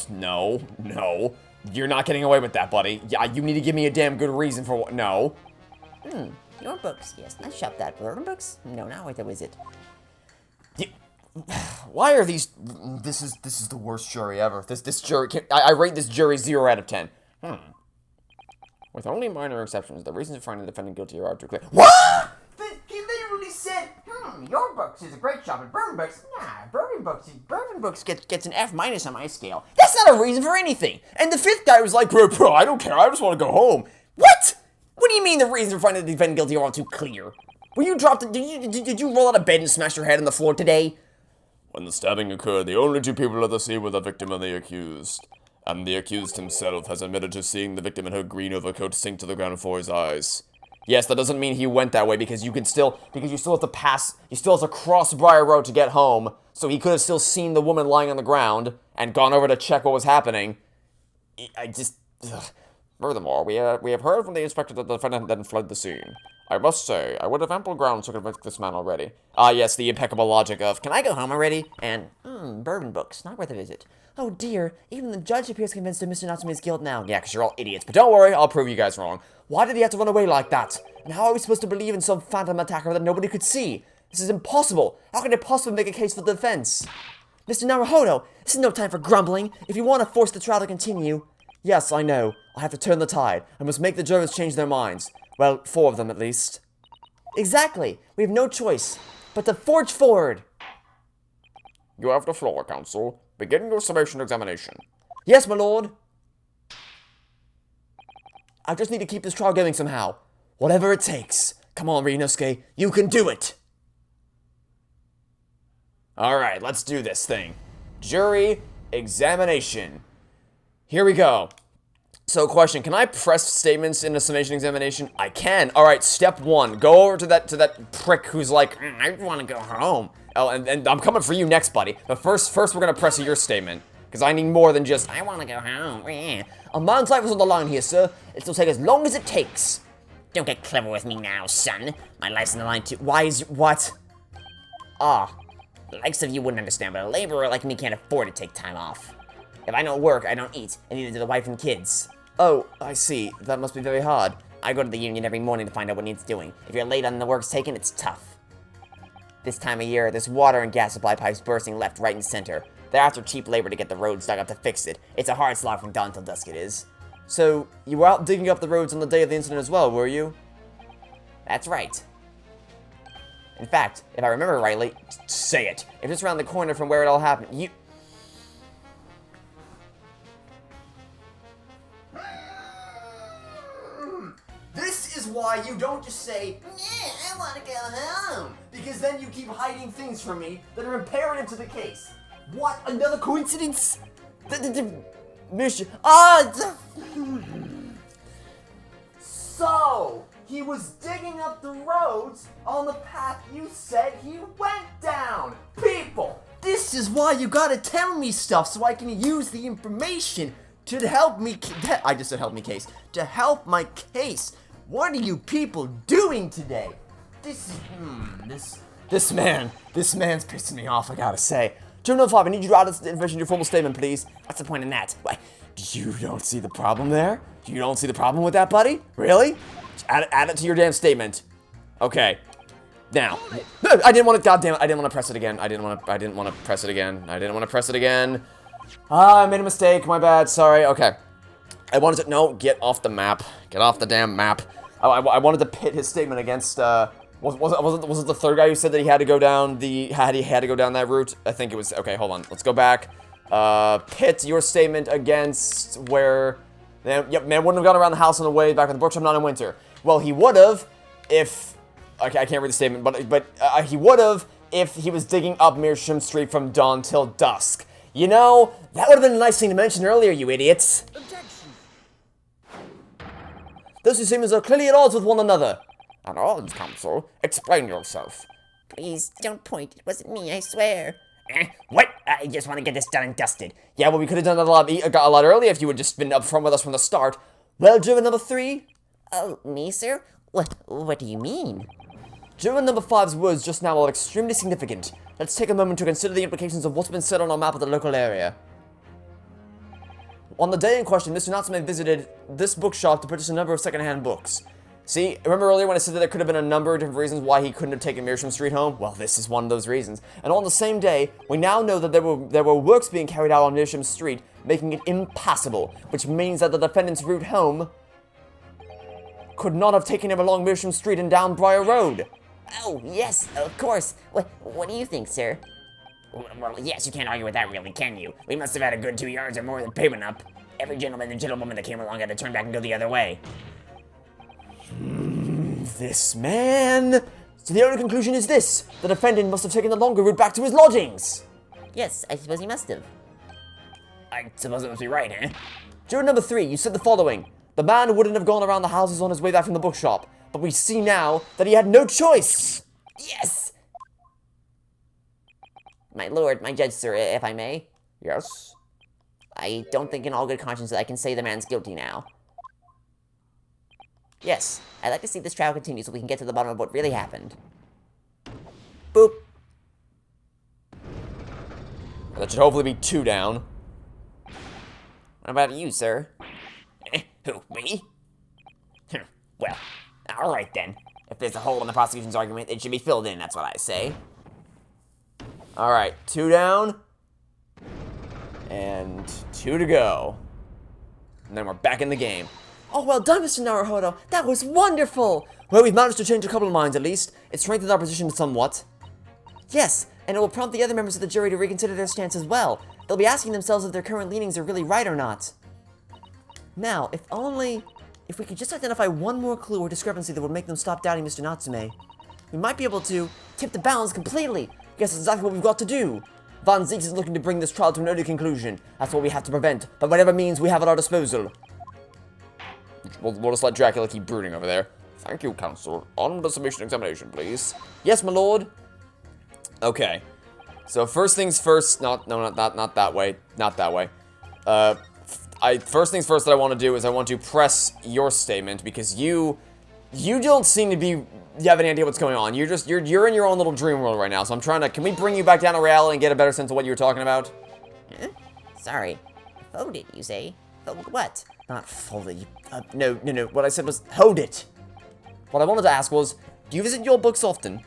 No. You're not getting away with that, buddy. Yeah, you need to give me a damn good reason for what. No. Your books. Yes, I shop that. Bourbon books? No, not with the wizard. Why are these? This is the worst jury ever. This jury. I rate this jury 0 out of 10. With only minor exceptions, the reasons for finding the defendant guilty are too clear. What? He literally said, your books is a great job, and bourbon books, bourbon books gets an F- on my scale. That's not a reason for anything. And the fifth guy was like, bro, I don't care. I just want to go home. What? What do you mean the reasons for finding the defendant guilty are all too clear? Were you dropped? Did you roll out of bed and smash your head on the floor today? When the stabbing occurred, the only two people at the scene were the victim and the accused. And the accused himself has admitted to seeing the victim in her green overcoat sink to the ground before his eyes. Yes, that doesn't mean he went that way because you still have to pass, you still have to cross Briar Road to get home. So he could have still seen the woman lying on the ground and gone over to check what was happening. Furthermore, we have heard from the inspector that the defendant then fled the scene. I must say, I would have ample grounds to convict this man already. Yes, the impeccable logic of, Can I go home already? And, bourbon books, not worth a visit. Oh dear, even the judge appears convinced of Mr. Natsume's guilt now. yeah, because you're all idiots. But don't worry, I'll prove you guys wrong. Why did he have to run away like that? And how are we supposed to believe in some phantom attacker that nobody could see? This is impossible. How can they possibly make a case for the defense? Mr. Naruhodo, this is no time for grumbling. If you want to force the trial to continue... Yes, I know. I have to turn the tide. I must make the jurors change their minds. Well, 4 of them at least. Exactly. We have no choice but to forge forward. You have the floor, counsel. Begin your summation examination. Yes, my lord. I just need to keep this trial going somehow. Whatever it takes. Come on, Ryunosuke. You can do it. Alright, let's do this thing. Jury examination. Here we go. So, question, can I press statements in a summation examination? I can. Alright, step 1. Go over to that prick who's like, I want to go home. Oh, and I'm coming for you next, buddy. But first we're gonna press your statement. Because I need more than just, I want to go home. A man's life is on the line here, sir. It'll take as long as it takes. Don't get clever with me now, son. My life's on the line too. Why is, what? The likes of you wouldn't understand, but a laborer like me can't afford to take time off. If I don't work, I don't eat, and neither do the wife and kids. Oh, I see. That must be very hard. I go to the union every morning to find out what needs doing. If you're late on the work's taken, it's tough. This time of year, there's water and gas supply pipes bursting left, right, and center. They're after cheap labor to get the roads dug up to fix it. It's a hard slog from dawn till dusk it is. So, you were out digging up the roads on the day of the incident as well, were you? That's right. In fact, if I remember rightly, say it. If it's around the corner from where it all happened, you... This is why you don't just say, yeah, I want to go home. Because then you keep hiding things from me that are imperative to the case. What? Another coincidence? Mission. So, he was digging up the roads on the path you said he went down. People, this is why you gotta tell me stuff so I can use the information to help me. I just said help me case. To help my case. What are you people doing today? This man's pissing me off, I gotta say. 205, I need you to add this information to your formal statement, please. What's the point in that? Why? You don't see the problem there? You don't see the problem with that, buddy? Really? Add it to your damn statement. Okay. Now. I didn't want to, goddamn it, I didn't want to press it again. I didn't want to press it again. I made a mistake, my bad, sorry, okay. I wanted to, no, get off the map. Get off the damn map. I wanted to pit his statement against, was it the third guy who said that he had to go down that route? I think it was, okay, hold on, let's go back. Pit your statement against where, yep, man wouldn't have gone around the house on the way back in the workshop, not in winter. Well, he would have if, okay, I can't read the statement, but he would have if he was digging up Meerschaum Street from dawn till dusk. You know, that would have been a nice thing to mention earlier, you idiots. Objection. Those two statements are clearly at odds with one another. At odds, counsel. Explain yourself. Please, don't point. It wasn't me, I swear. What? I just want to get this done and dusted. Yeah, well, we could have done that a lot earlier if you had just been upfront with us from the start. Well, driven number 3? Oh, me, sir? What do you mean? Juror number 5's words just now are extremely significant. Let's take a moment to consider the implications of what's been said on our map of the local area. On the day in question, Mr. Natsume visited this bookshop to purchase a number of secondhand books. See, remember earlier when I said that there could have been a number of different reasons why he couldn't have taken Meerschaum Street home? Well, this is one of those reasons. And on the same day, we now know that there were works being carried out on Meerschaum Street, making it impassable, which means that the defendant's route home could not have taken him along Meerschaum Street and down Briar Road. Oh, yes, of course. What do you think, sir? Well, yes, you can't argue with that, really, can you? We must have had a good 2 yards or more of pavement up. Every gentleman and gentlewoman that came along had to turn back and go the other way. This man... So the only conclusion is this. The defendant must have taken the longer route back to his lodgings. Yes, I suppose he must have. I suppose it must be right, eh? Juror number 3, you said the following. The man wouldn't have gone around the houses on his way back from the bookshop, but we see now that he had no choice. Yes! My lord, my judge, sir, if I may. Yes? I don't think in all good conscience that I can say the man's guilty now. Yes, I'd like to see this trial continue so we can get to the bottom of what really happened. Boop. That should hopefully be 2 down. What about you, sir? Who, me? Well, alright then. If there's a hole in the prosecution's argument, it should be filled in, that's what I say. Alright, 2 down. And 2 to go. And then we're back in the game. Oh, well done, Mr. Naruhodo. That was wonderful. Well, we've managed to change a couple of minds, at least. It strengthened our position somewhat. Yes, and it will prompt the other members of the jury to reconsider their stance as well. They'll be asking themselves if their current leanings are really right or not. Now, if we could just identify one more clue or discrepancy that would make them stop doubting Mr. Natsume, we might be able to tip the balance completely. Guess that's exactly what we've got to do. Von Zieks is looking to bring this trial to an early conclusion. That's what we have to prevent, by whatever means we have at our disposal. We'll just let Dracula keep brooding over there. Thank you, counsel. On the submission examination, please. Yes, my lord. Okay. So first things first. Not that way. Not that way. First things first that I want to do is I want to press your statement because you don't seem to be. You have any idea what's going on? You're in your own little dream world right now. So I'm trying to. Can we bring you back down to reality and get a better sense of what you were talking about? Huh? Sorry. Fold it, you say? Fold what? Not fold it. No. What I said was hold it. What I wanted to ask was, do you visit your books often?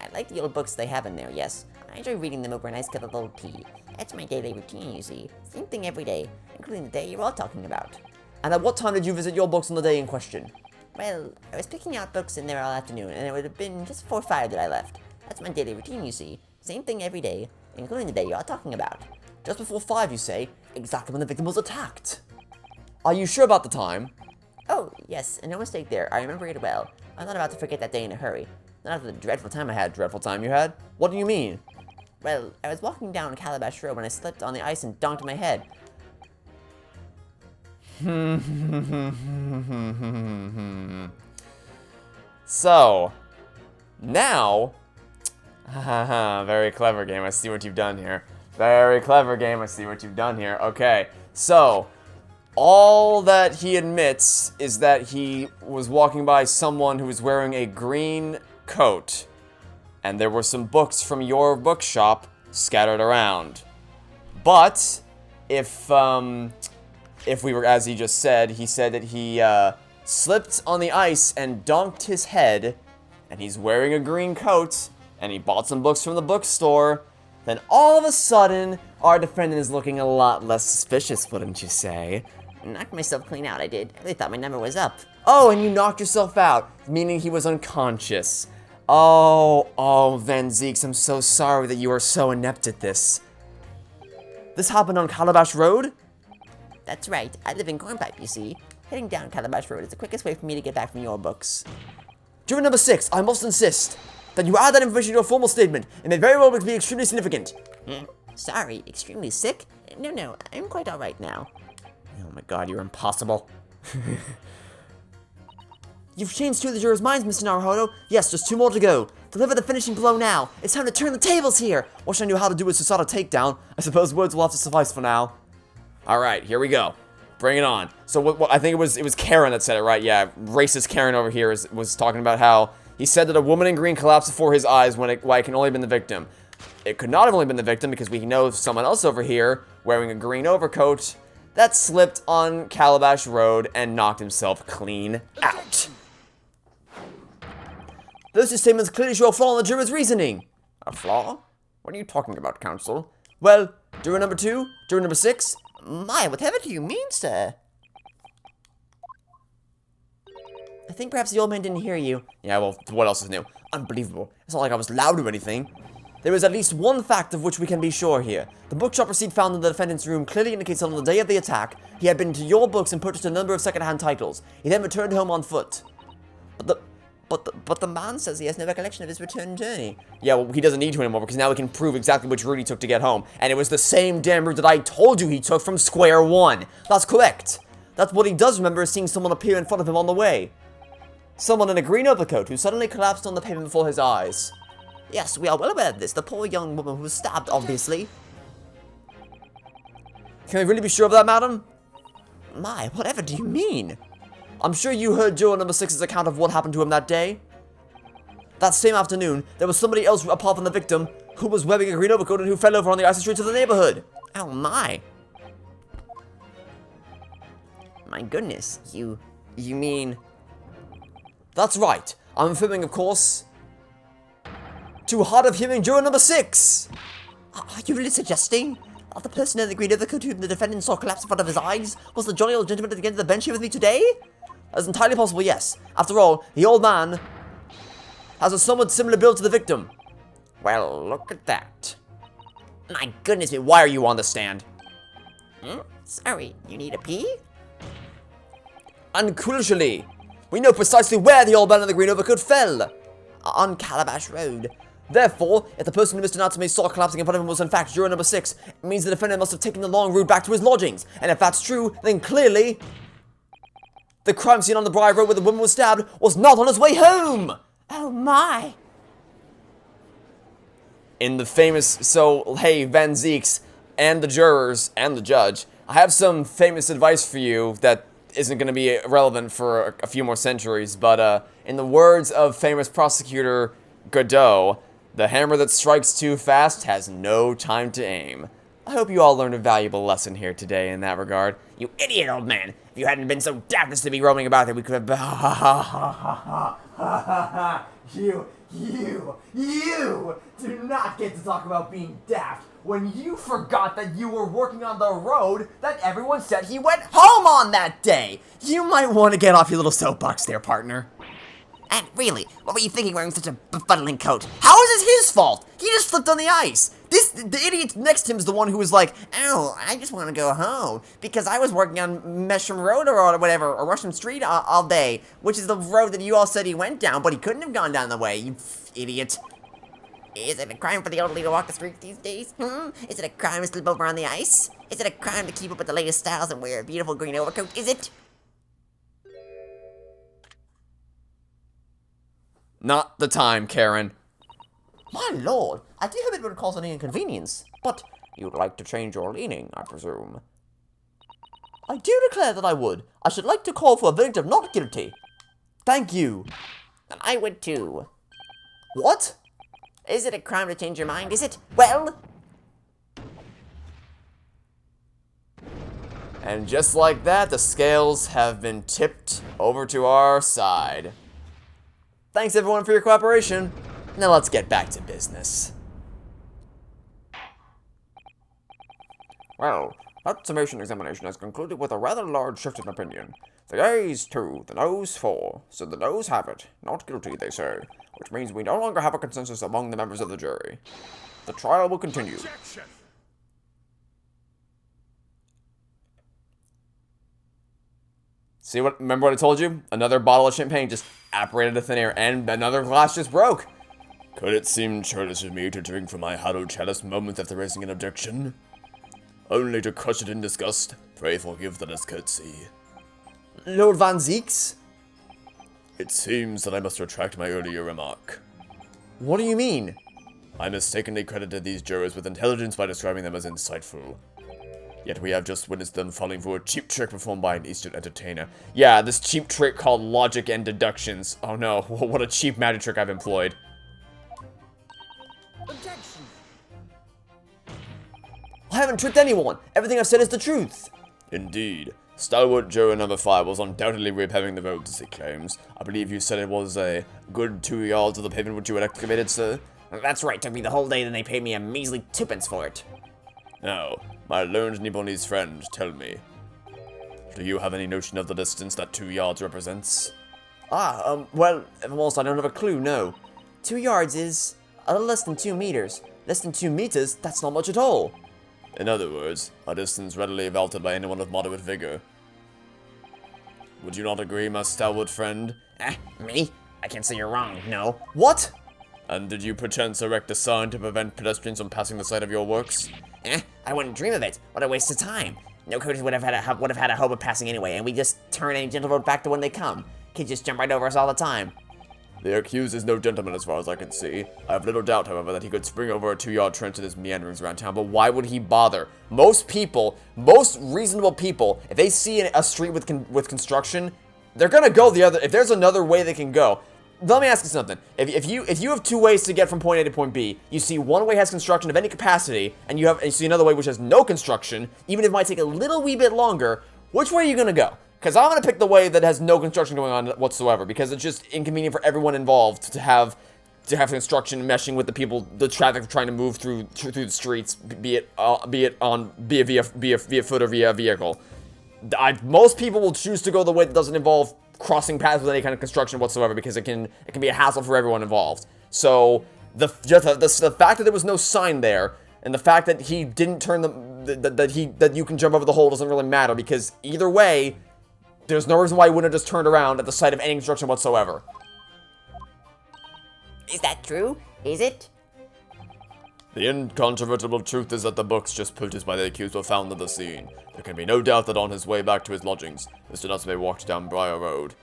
I like the old books they have in there, yes. I enjoy reading them over a nice cup of old tea. That's my daily routine, you see. Same thing every day, including the day you're all talking about. And at what time did you visit your books on the day in question? Well, I was picking out books in there all afternoon, and it would have been just before 5 that I left. That's my daily routine, you see. Same thing every day, including the day you're all talking about. Just before 5, you say? Exactly when the victim was attacked. Are you sure about the time? Oh, yes, no mistake there. I remember it well. I'm not about to forget that day in a hurry. Not after the dreadful time I had. Dreadful time you had? What do you mean? Well, I was walking down Calabash Road when I slipped on the ice and donked my head. So, now... very clever game, I see what you've done here. Very clever game, I see what you've done here. Okay, so... all that he admits is that he was walking by someone who was wearing a green coat. And there were some books from your bookshop scattered around. But, if we were, as he just said, he said that he slipped on the ice and donked his head, and he's wearing a green coat, and he bought some books from the bookstore, then all of a sudden, our defendant is looking a lot less suspicious, wouldn't you say? Knocked myself clean out, I did. I really thought my number was up. Oh, and you knocked yourself out, meaning he was unconscious. Oh, Van Zieks, I'm so sorry that you are so inept at this. This happened on Calabash Road? That's right. I live in Cornpipe, you see. Heading down Calabash Road is the quickest way for me to get back from your books. Juror number 6, I must insist that you add that information to your formal statement. It may very well be extremely significant. Sorry, extremely sick? No, I'm quite alright now. Oh my god, you're impossible. You've changed 2 of the jurors' minds, Mr. Naruhodo. Yes, just 2 more to go. Deliver the finishing blow now. It's time to turn the tables here. Wish I knew how to do a Susato takedown. I suppose words will have to suffice for now. Alright, here we go. Bring it on. So what I think it was Karen that said it, right? Yeah, racist Karen over here was talking about how He said that a woman in green collapsed before his eyes why it can only have been the victim. It could not have only been the victim because we know someone else over here wearing a green overcoat that slipped on Calabash Road and knocked himself clean out. Those two statements clearly show a flaw in the juror's reasoning. A flaw? What are you talking about, counsel? Well, juror number 2, juror number 6. My, whatever do you mean, sir? I think perhaps the old man didn't hear you. Yeah, well, what else is new? Unbelievable. It's not like I was loud or anything. There is at least one fact of which we can be sure here. The bookshop receipt found in the defendant's room clearly indicates that on the day of the attack, he had been to your books and purchased a number of second-hand titles. He then returned home on foot. But the man says he has no recollection of his return journey. Yeah, well, he doesn't need to anymore because now we can prove exactly which route he took to get home. And it was the same damn route that I told you he took from square one. That's correct. That's what he does remember is seeing someone appear in front of him on the way. Someone in a green overcoat who suddenly collapsed on the pavement before his eyes. Yes, we are well aware of this. The poor young woman who was stabbed, obviously. Can we really be sure of that, madam? My, whatever do you mean? I'm sure you heard juror number 6's account of what happened to him that day. That same afternoon, there was somebody else apart from the victim who was wearing a green overcoat and who fell over on the icy streets of the neighborhood. Oh my. My goodness, you mean... That's right. I'm filming, of course, too hard of hearing juror number 6. Are you really suggesting that the person in the green overcoat whom the defendant saw collapse in front of his eyes was the jolly old gentleman at the end of the bench here with me today? That's entirely possible, yes. After all, the old man has a somewhat similar build to the victim. Well, look at that. My goodness me, why are you on the stand? Sorry, you need a pee? And crucially, we know precisely where the old man in the green overcoat fell. On Calabash Road. Therefore, if the person who Mr. Natsume saw collapsing in front of him was in fact juror number 6, it means the defendant must have taken the long route back to his lodgings. And if that's true, then clearly, the crime scene on the Briar Road where the woman was stabbed was not on his way home! Oh my! In the famous, so, hey, Van Zeeks, and the jurors, and the judge, I have some famous advice for you that isn't going to be relevant for a few more centuries, but in the words of famous prosecutor Godot, the hammer that strikes too fast has no time to aim. I hope you all learned a valuable lesson here today in that regard. You idiot, old man! If you hadn't been so daft as to be roaming about there, we could have... You do not get to talk about being daft when you forgot that you were working on the road that everyone said he went home on that day. You might want to get off your little soapbox there, partner. And really, what were you thinking wearing such a befuddling coat? How is it his fault? He just slipped on the ice. The idiot next to him is the one who was like, oh, I just want to go home because I was working on Mesham Road or whatever, or Rusham Street all day, which is the road that you all said he went down, but he couldn't have gone down the way, you idiot. Is it a crime for the elderly to walk the streets these days? Is it a crime to slip over on the ice? Is it a crime to keep up with the latest styles and wear a beautiful green overcoat? Is it? Not the time, Karen. My lord, I do hope it would cause any inconvenience, but you'd like to change your leaning, I presume. I do declare that I would. I should like to call for a verdict of not guilty. Thank you. And I would too. What? Is it a crime to change your mind, is it? Well... And just like that, the scales have been tipped over to our side. Thanks everyone for your cooperation. Now let's get back to business. Well, that summation examination has concluded with a rather large shift in opinion. The ayes 2, the noes 4, so the noes have it. Not guilty, they say, which means we no longer have a consensus among the members of the jury. The trial will continue. Objection. See what? Remember what I told you? Another bottle of champagne just apparated to thin air, and another glass just broke. Could it seem churlish of me to drink from my hallowed chalice moments after raising an objection? Only to crush it in disgust. Pray forgive the discourtesy. Lord Van Zeeks? It seems that I must retract my earlier remark. What do you mean? I mistakenly credited these jurors with intelligence by describing them as insightful. Yet we have just witnessed them falling for a cheap trick performed by an Eastern entertainer. Yeah, this cheap trick called logic and deductions. Oh no, what a cheap magic trick I've employed. Objection. I haven't tricked anyone. Everything I've said is the truth. Indeed. Stalwart Joe number 5 was undoubtedly repairing the roads, as he claims. I believe you said it was a good 2 yards of the pavement which you had excavated, sir? That's right, took me the whole day, then they paid me a measly 2p for it. Now, my learned Nipponese friend, tell me. Do you have any notion of the distance that 2 yards represents? Well, if I'm honest, I don't have a clue, no. 2 yards is a little less than 2 meters. Less than 2 meters, that's not much at all. In other words, a distance readily vaulted by anyone of moderate vigor. Would you not agree, my stalwart friend? Me? I can't say you're wrong, no. What? And did you perchance erect a sign to prevent pedestrians from passing the site of your works? I wouldn't dream of it. What a waste of time. No coaches would have had a hope of passing anyway, and we just turn any gentle road back to when they come. Kids just jump right over us all the time. The accused is no gentleman as far as I can see. I have little doubt, however, that he could spring over a 2-yard trench in his meanderings around town, But why would he bother? Most people, most reasonable people, if they see a street with construction, they're gonna go the other. If there's another way they can go. Let me ask you something. If you have 2 ways to get from point A to point B, you see one way has construction of any capacity, and you see another way which has no construction, even if it might take a little wee bit longer, which way are you gonna go? Because I'm gonna pick the way that has no construction going on whatsoever, because it's just inconvenient for everyone involved to have construction meshing with the traffic trying to move through the streets, be it via foot or via vehicle. Most people will choose to go the way that doesn't involve crossing paths with any kind of construction whatsoever, because it can be a hassle for everyone involved. So the fact that there was no sign there, and the fact that he didn't turn that you can jump over the hole doesn't really matter, because either way, there's no reason why he wouldn't have just turned around at the sight of any construction whatsoever. Is that true? Is it? The incontrovertible truth is that the books just purchased by the accused were found at the scene. There can be no doubt that on his way back to his lodgings, Mr. Natsume walked down Briar Road.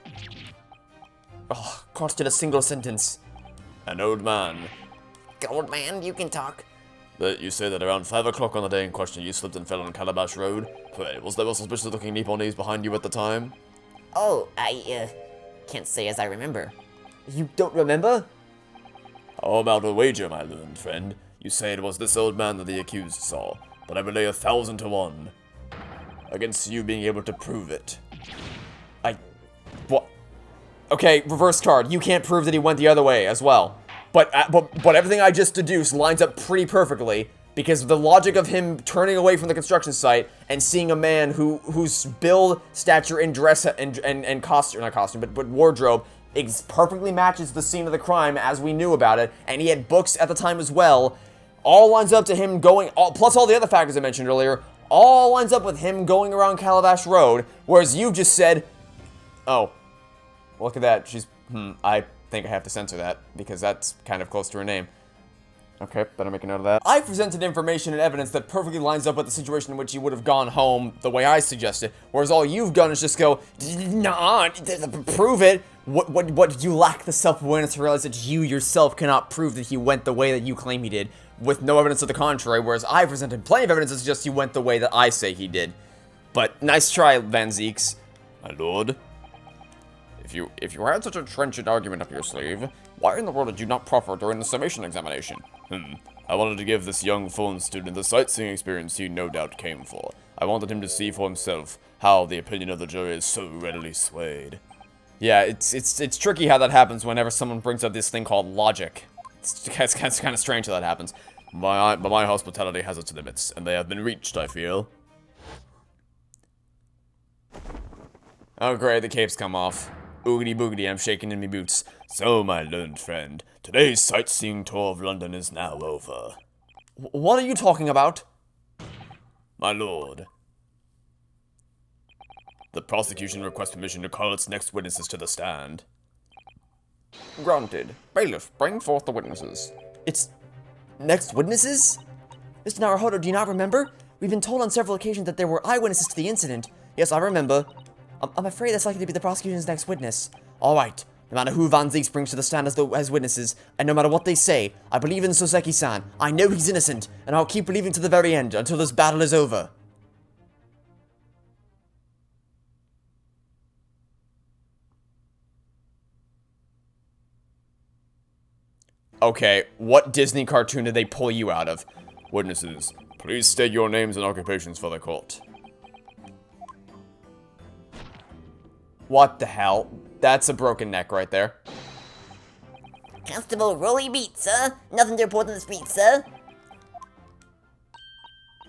Oh, crossed in a single sentence. An old man. Old man, you can talk. You say that around 5 o'clock on the day in question you slipped and fell on Calabash Road? Pray, was there a suspicious looking Nipponese behind you at the time? Oh, I can't say as I remember. You don't remember? How about a wager, my learned friend? You say it was this old man that the accused saw, but I would lay 1,000 to 1 against you being able to prove it. What? Okay, reverse card. You can't prove that he went the other way as well. But everything I just deduced lines up pretty perfectly, because the logic of him turning away from the construction site and seeing a man whose build, stature, and dress and costume, not costume, but wardrobe perfectly matches the scene of the crime as we knew about it, and he had books at the time as well, all lines up to him going, plus all the other factors I mentioned earlier, all lines up with him going around Calabash Road, whereas you just said, oh, look at that, I think I have to censor that, because that's kind of close to her name. Okay, better make a note of that. I presented information and evidence that perfectly lines up with the situation in which he would have gone home the way I suggested, whereas all you've done is just go, nah, prove it. What you lack the self-awareness to realize that you yourself cannot prove that he went the way that you claim he did, with no evidence to the contrary, whereas I presented plenty of evidence that suggests he went the way that I say he did. But nice try, Van Zeeks. My lord? If you had such a trenchant argument up your sleeve, why in the world did you not proffer during the summation examination? I wanted to give this young foreign student the sightseeing experience he no doubt came for. I wanted him to see for himself how the opinion of the jury is so readily swayed. Yeah, it's tricky how that happens whenever someone brings up this thing called logic. It's kind of strange how that happens. But my hospitality has its limits, and they have been reached, I feel. Oh great, the cape's come off. Oogity boogity, I'm shaking in me boots. So, my learned friend, today's sightseeing tour of London is now over. What are you talking about? My lord, the prosecution requests permission to call its next witnesses to the stand. Granted. Bailiff, bring forth the witnesses. It's next witnesses? Mr. Naruhodo, do you not remember? We've been told on several occasions that there were eyewitnesses to the incident. Yes, I remember. I'm afraid that's likely to be the prosecution's next witness. Alright, no matter who Van Zeeks brings to the stand as witnesses, and no matter what they say, I believe in Soseki-san. I know he's innocent, and I'll keep believing to the very end, until this battle is over. Okay, what Disney cartoon did they pull you out of? Witnesses, please state your names and occupations for the court. What the hell? That's a broken neck right there. Constable Rolly Beat, sir. Nothing to report on the street, sir.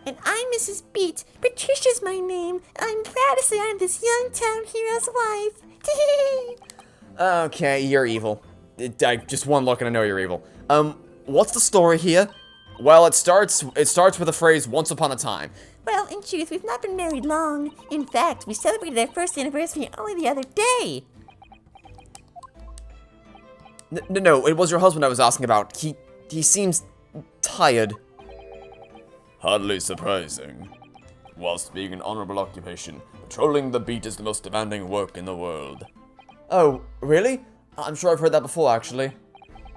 And I'm Mrs. Beat. Patricia's my name. I'm proud to say I'm this young town hero's wife. Okay, you're evil. Just one look and I know you're evil. What's the story here? Well, it starts with the phrase, once upon a time. Well, in truth, we've not been married long. In fact, we celebrated our first anniversary only the other day. No, it was your husband I was asking about. He seems tired. Hardly surprising. Whilst being an honorable occupation, patrolling the beat is the most demanding work in the world. Oh, really? I'm sure I've heard that before, actually.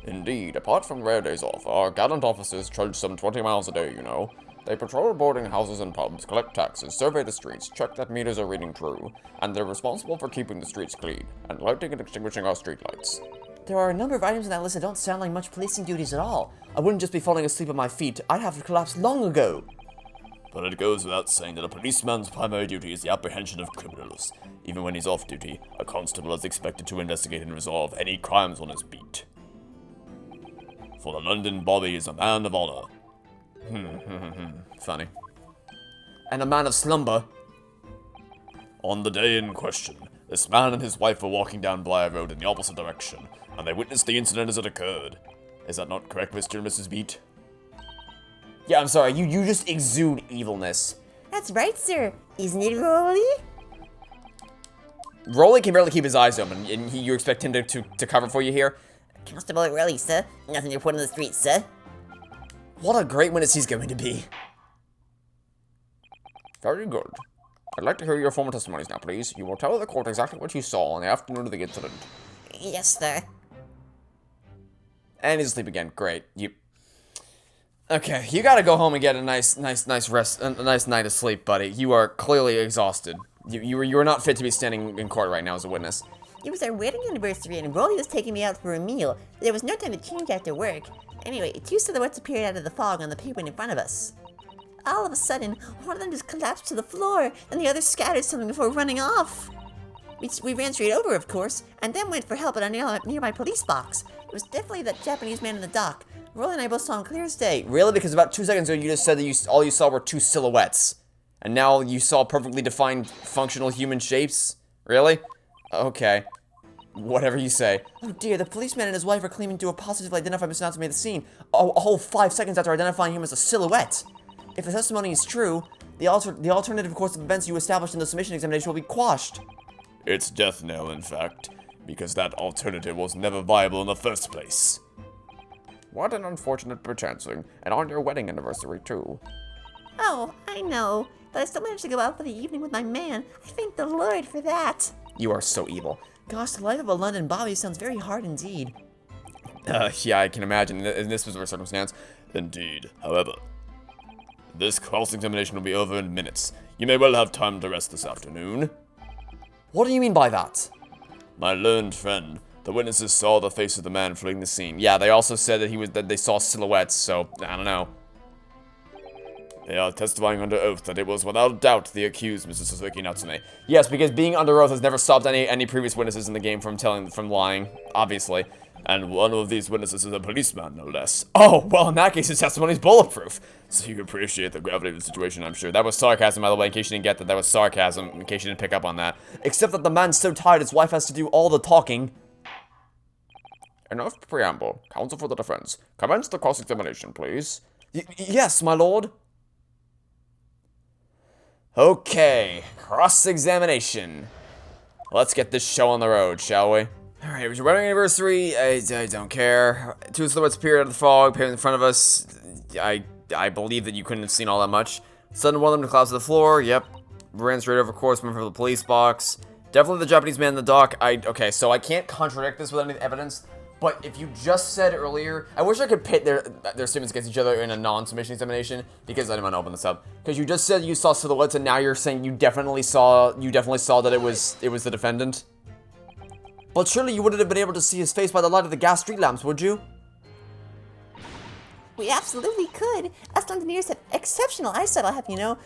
Indeed, apart from rare days off, our gallant officers trudge some 20 miles a day, you know. They patrol boarding houses and pubs, collect taxes, survey the streets, check that meters are reading true, and they're responsible for keeping the streets clean, and lighting and extinguishing our streetlights. There are a number of items on that list that don't sound like much policing duties at all. I wouldn't just be falling asleep at my feet. I'd have collapsed long ago. But it goes without saying that a policeman's primary duty is the apprehension of criminals. Even when he's off duty, a constable is expected to investigate and resolve any crimes on his beat. For the London Bobby is a man of honor. Funny. And a man of slumber. On the day in question, this man and his wife were walking down Blair Road in the opposite direction, and they witnessed the incident as it occurred. Is that not correct, Mr. and Mrs. Beat? Yeah, I'm sorry, you just exude evilness. That's right, sir. Isn't it, Rolly? Rolly can barely keep his eyes open, and you expect him to cover for you here? Constable Rolly, sir. Nothing to report on the street, sir. What a great witness he's going to be. Very good. I'd like to hear your formal testimonies now, please. You will tell the court exactly what you saw on the afternoon of the incident. Yes, sir. And he's asleep again. Great. Okay, you gotta go home and get a nice rest, a nice night of sleep, buddy. You are clearly exhausted. You are not fit to be standing in court right now as a witness. It was our wedding anniversary and Rolly was taking me out for a meal. There was no time to change after work. Anyway, two silhouettes appeared out of the fog on the pavement in front of us. All of a sudden, one of them just collapsed to the floor, and the other scattered something before running off. We ran straight over, of course, and then went for help at a nearby police box. It was definitely that Japanese man in the dock. Rolly and I both saw him clear as day. Really? Because about 2 seconds ago you just said that all you saw were two silhouettes. And now you saw perfectly defined functional human shapes? Really? Okay. Whatever you say. Oh dear, the policeman and his wife are claiming to have positively identified Mr. Natsume at the scene. A whole 5 seconds after identifying him as a silhouette. If the testimony is true, the alternative course of events you established in the submission examination will be quashed. It's death knell, in fact, because that alternative was never viable in the first place. What an unfortunate perchancing, and on your wedding anniversary, too. Oh, I know, but I still managed to go out for the evening with my man. I thank the Lord for that. You are so evil. Gosh, the life of a London Bobby sounds very hard indeed. Yeah, I can imagine in this particular circumstance. Indeed. However, this cross-examination will be over in minutes. You may well have time to rest this afternoon. What do you mean by that? My learned friend, the witnesses saw the face of the man fleeing the scene. Yeah, they also said that they saw silhouettes, so I don't know. They are testifying under oath that it was without doubt the accused, Mrs. Suzuki Natsume. Yes, because being under oath has never stopped any previous witnesses in the game from lying, obviously. And one of these witnesses is a policeman, no less. Oh, well, in that case, his testimony is bulletproof. So you appreciate the gravity of the situation, I'm sure. That was sarcasm, by the way, in case you didn't get that. That was sarcasm, in case you didn't pick up on that. Except that the man's so tired, his wife has to do all the talking. Enough preamble. Counsel for the defense. Commence the cross-examination, please. Yes, my lord. Okay, cross-examination. Let's get this show on the road, shall we? Alright, it was your wedding anniversary. I don't care. Two silhouettes appeared out of the fog, appeared in front of us. I believe that you couldn't have seen all that much. Sudden one of them collapsed to the floor. Yep. Ran straight over course, went for the police box. Definitely the Japanese man in the dock. Okay, so I can't contradict this with any evidence. But if you just said earlier, I wish I could pit their statements against each other in a non-submission examination, because I didn't want to open this up. Because you just said you saw silhouettes, and now you're saying you definitely saw that it was the defendant. But surely you wouldn't have been able to see his face by the light of the gas street lamps, would you? We absolutely could. Us Londoners have exceptional eyesight, I'll have you know.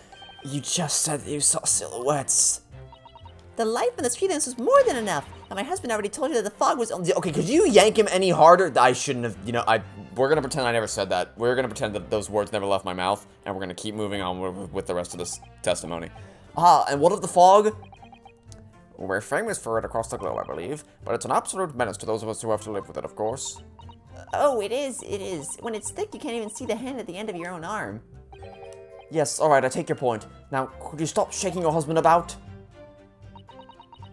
You just said that you saw silhouettes. The light from the street lamps was more than enough. And my husband already told you that the fog was only... Okay, could you yank him any harder? I shouldn't have, you know, we're gonna pretend I never said that. We're gonna pretend that those words never left my mouth, and we're gonna keep moving on with the rest of this testimony. And what of the fog? We're famous for it across the globe, I believe, but it's an absolute menace to those of us who have to live with it, of course. Oh, it is. When it's thick, you can't even see the hand at the end of your own arm. Yes, alright, I take your point. Now, could you stop shaking your husband about?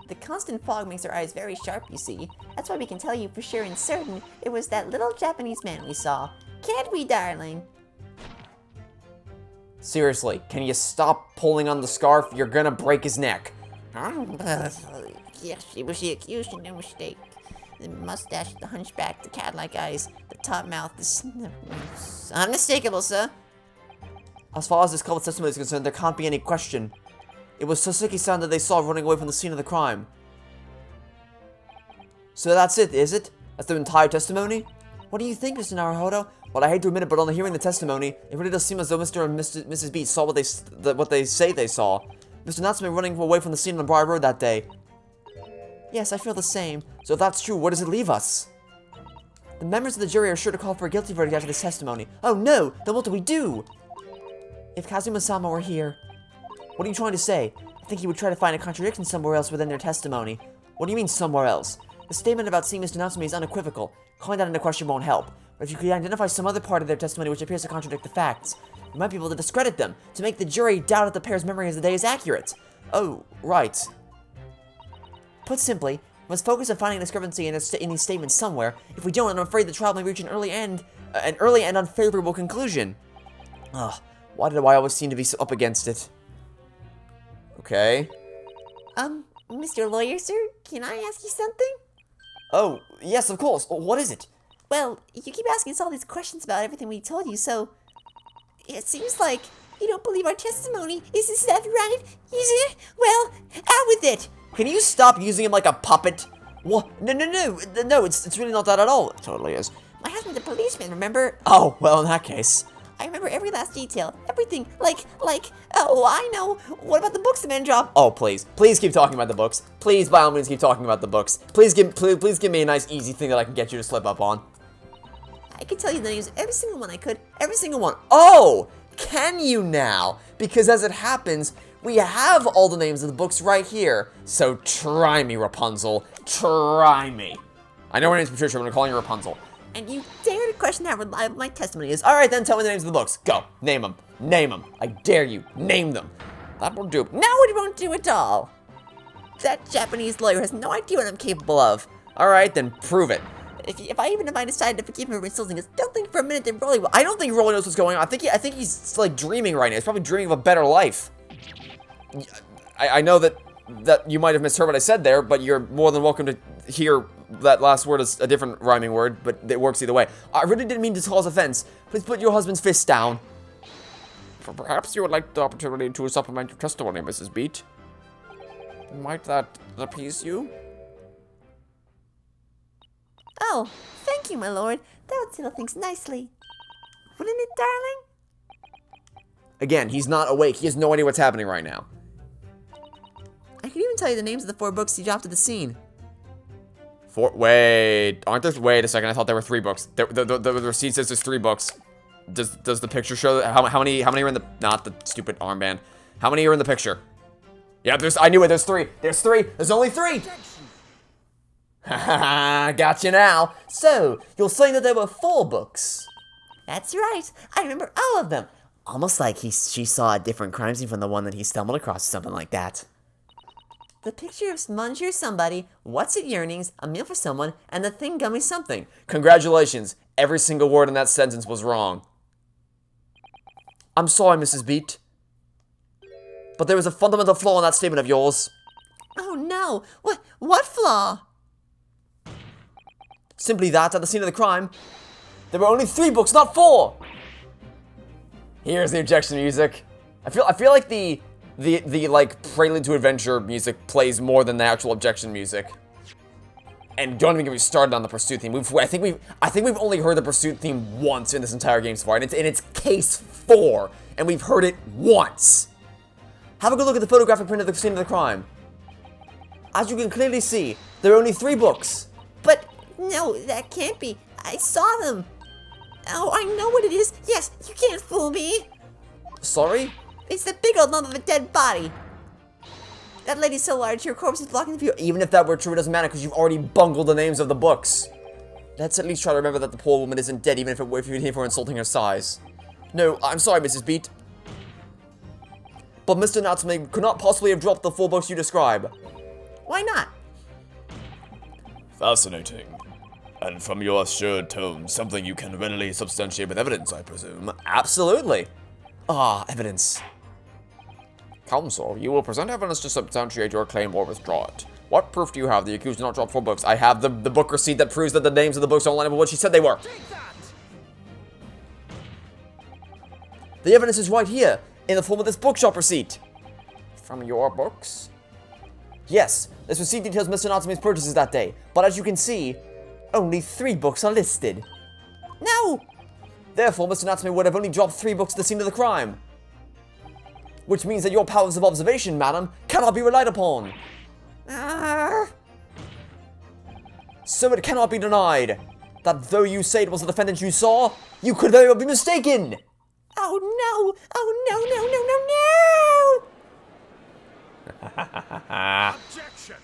The constant fog makes our eyes very sharp, you see. That's why we can tell you for sure and certain it was that little Japanese man we saw. Can't we, darling? Seriously, can you stop pulling on the scarf? You're gonna break his neck. Yes, she was accused of no mistake. The mustache, the hunchback, the cat-like eyes, the top mouth, unmistakable, sir. As far as this couple's testimony is concerned, there can't be any question. It was Sasuke-san that they saw running away from the scene of the crime. So that's it, is it? That's the entire testimony? What do you think, Mr. Naruhodo? Well, I hate to admit it, but on hearing the testimony, it really does seem as though Mr. and Mrs. B saw what they say they saw. Mr. Natsume running away from the scene on Briar Road that day. Yes, I feel the same. So if that's true, where does it leave us? The members of the jury are sure to call for a guilty verdict after this testimony. Oh no! Then what do we do? If Kazuma-sama were here... What are you trying to say? I think he would try to find a contradiction somewhere else within their testimony. What do you mean, somewhere else? The statement about seeing Mr. Natsume is unequivocal. Calling that into question won't help. But if you could identify some other part of their testimony which appears to contradict the facts, you might be able to discredit them, to make the jury doubt that the pair's memory of the day is accurate. Oh, right. Put simply, we must focus on finding a discrepancy in these statements somewhere. If we don't, I'm afraid the trial may reach an early and unfavorable conclusion. Ugh, why do I always seem to be so up against it? Okay. Mr. Lawyer, sir, can I ask you something? Oh, yes, of course. What is it? Well, you keep asking us all these questions about everything we told you, so... It seems like you don't believe our testimony. Is that right? Is it? Well, out with it! Can you stop using him like a puppet? What? No, it's really not that at all. It totally is. My husband's a policeman, remember? Oh, well, in that case. I remember every last detail, everything, oh, I know. What about the books the man dropped? Oh, please keep talking about the books. Please, by all means, keep talking about the books. Please give me a nice, easy thing that I can get you to slip up on. I could tell you the names of every single one I could. Every single one. Oh, can you now? Because as it happens, we have all the names of the books right here. So try me, Rapunzel. Try me. I know her name's Patricia, I'm gonna call you Rapunzel. And you dare to question how reliable my testimony is. Alright then, tell me the names of the books. Go. Name them. Name them. I dare you. Name them. That will do. No, it won't do at all. That Japanese lawyer has no idea what I'm capable of. Alright, then prove it. If I decide to forgive him for insulting us, don't think for a minute that Rolly will. I don't think Rolly knows what's going on. I think he's like dreaming right now. He's probably dreaming of a better life. I know that you might have misheard what I said there, but you're more than welcome to hear that last word as a different rhyming word, but it works either way. I really didn't mean to cause offense. Please put your husband's fist down. Perhaps you would like the opportunity to supplement your testimony, Mrs. Beat. Might that appease you? Oh, thank you, my lord. That would settle things nicely. Wouldn't it, darling? Again, he's not awake. He has no idea what's happening right now. I could even tell you the names of the 4 books he dropped at the scene. Wait, aren't there? Wait a second. I thought there were 3 books. The receipt says there's 3 books. Does the picture show that, how many are in the? Not the stupid armband. How many are in the picture? Yeah, I knew it. There's 3. There's 3. There's only 3. Haha, gotcha now. So you're saying that there were 4 books? That's right. I remember all of them. Almost like she saw a different crime scene from the one that he stumbled across, something like that. The picture of Monsieur Somebody, What's It Yearnings, A Meal for Someone, and the Thing Gummy Something. Congratulations. Every single word in that sentence was wrong. I'm sorry, Mrs. Beat. But there was a fundamental flaw in that statement of yours. Oh no! What flaw? Simply that, at the scene of the crime, there were only 3 books, not 4! Here's the objection music. I feel like the like Prelude to Adventure music plays more than the actual objection music. And don't even get me started on the pursuit theme. I think we've only heard the pursuit theme once in this entire game so far, and it's case 4, and we've heard it once. Have a good look at the photographic print of the scene of the crime. As you can clearly see, there are only 3 books. But, no, that can't be. I saw them. Oh, I know what it is. Yes, you can't fool me. Sorry? It's the big old lump of a dead body. That lady's so large, her corpse is blocking the view. Even if that were true, it doesn't matter because you've already bungled the names of the books. Let's at least try to remember that the poor woman isn't dead, even if you're insulting her size. No, I'm sorry, Mrs. Beat. But Mr. Natsume could not possibly have dropped the 4 books you describe. Why not? Fascinating. And from your assured tone, something you can readily substantiate with evidence, I presume. Absolutely. Ah, evidence. Counsel, you will present evidence to substantiate your claim or withdraw it. What proof do you have the accused did not drop 4 books? I have the book receipt that proves that the names of the books don't line up with what she said they were. The evidence is right here, in the form of this bookshop receipt. From your books? Yes, this receipt details Mr. Natsume's purchases that day, but as you can see, only 3 books are listed. No! Therefore, Mr. Natsume would have only dropped 3 books at the scene of the crime. Which means that your powers of observation, madam, cannot be relied upon. So it cannot be denied that though you say it was the defendant you saw, you could very well be mistaken. Oh no! Oh no, no, no, no, no! Objection!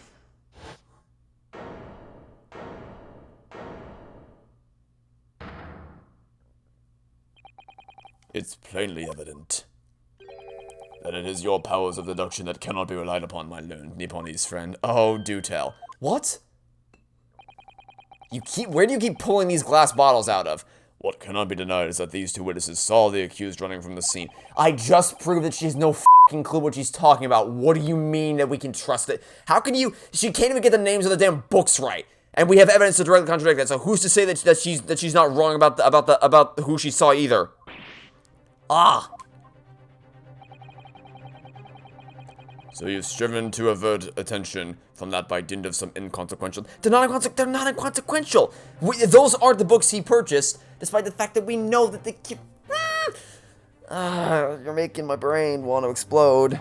It's plainly evident that it is your powers of deduction that cannot be relied upon, my learned Nipponese friend. Oh, do tell. What? Where do you keep pulling these glass bottles out of? What cannot be denied is that these 2 witnesses saw the accused running from the scene. I just proved that she has no f***ing clue what she's talking about. What do you mean that we can trust it? How can you? She can't even get the names of the damn books right, and we have evidence to directly contradict that. So who's to say that she's not wrong about who she saw either? Ah. So you've striven to avert attention from that by dint of some inconsequential... They're not inconsequential. Those aren't the books he purchased, despite the fact that we know that the kid... You're making my brain want to explode.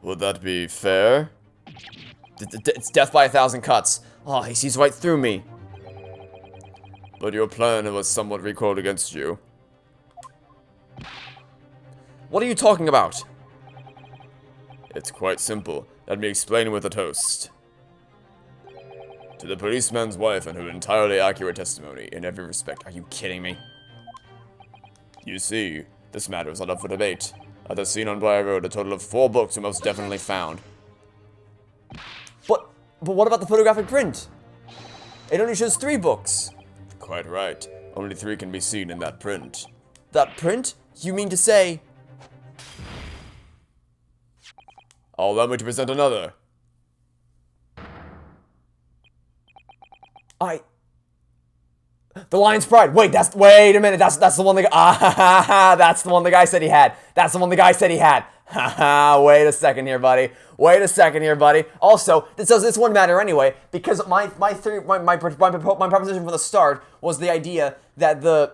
Would that be fair? It's death by 1,000 cuts. Oh, he sees right through me. But your plan was somewhat recoiled against you. What are you talking about? It's quite simple. Let me explain with a toast. To the policeman's wife and her entirely accurate testimony in every respect. Are you kidding me? You see, this matter is not up for debate. At the scene on Briar Road, a total of 4 books were most definitely found. But what about the photographic print? It only shows 3 books. Quite right. Only 3 can be seen in that print. That print? You mean to say... Allow me to present another. The Lion's Pride. Wait a minute. That's the one that's the one the guy said he had. That's the one the guy said he had. Wait a second here, buddy. Also, this wouldn't matter anyway, because my proposition from the start was the idea that the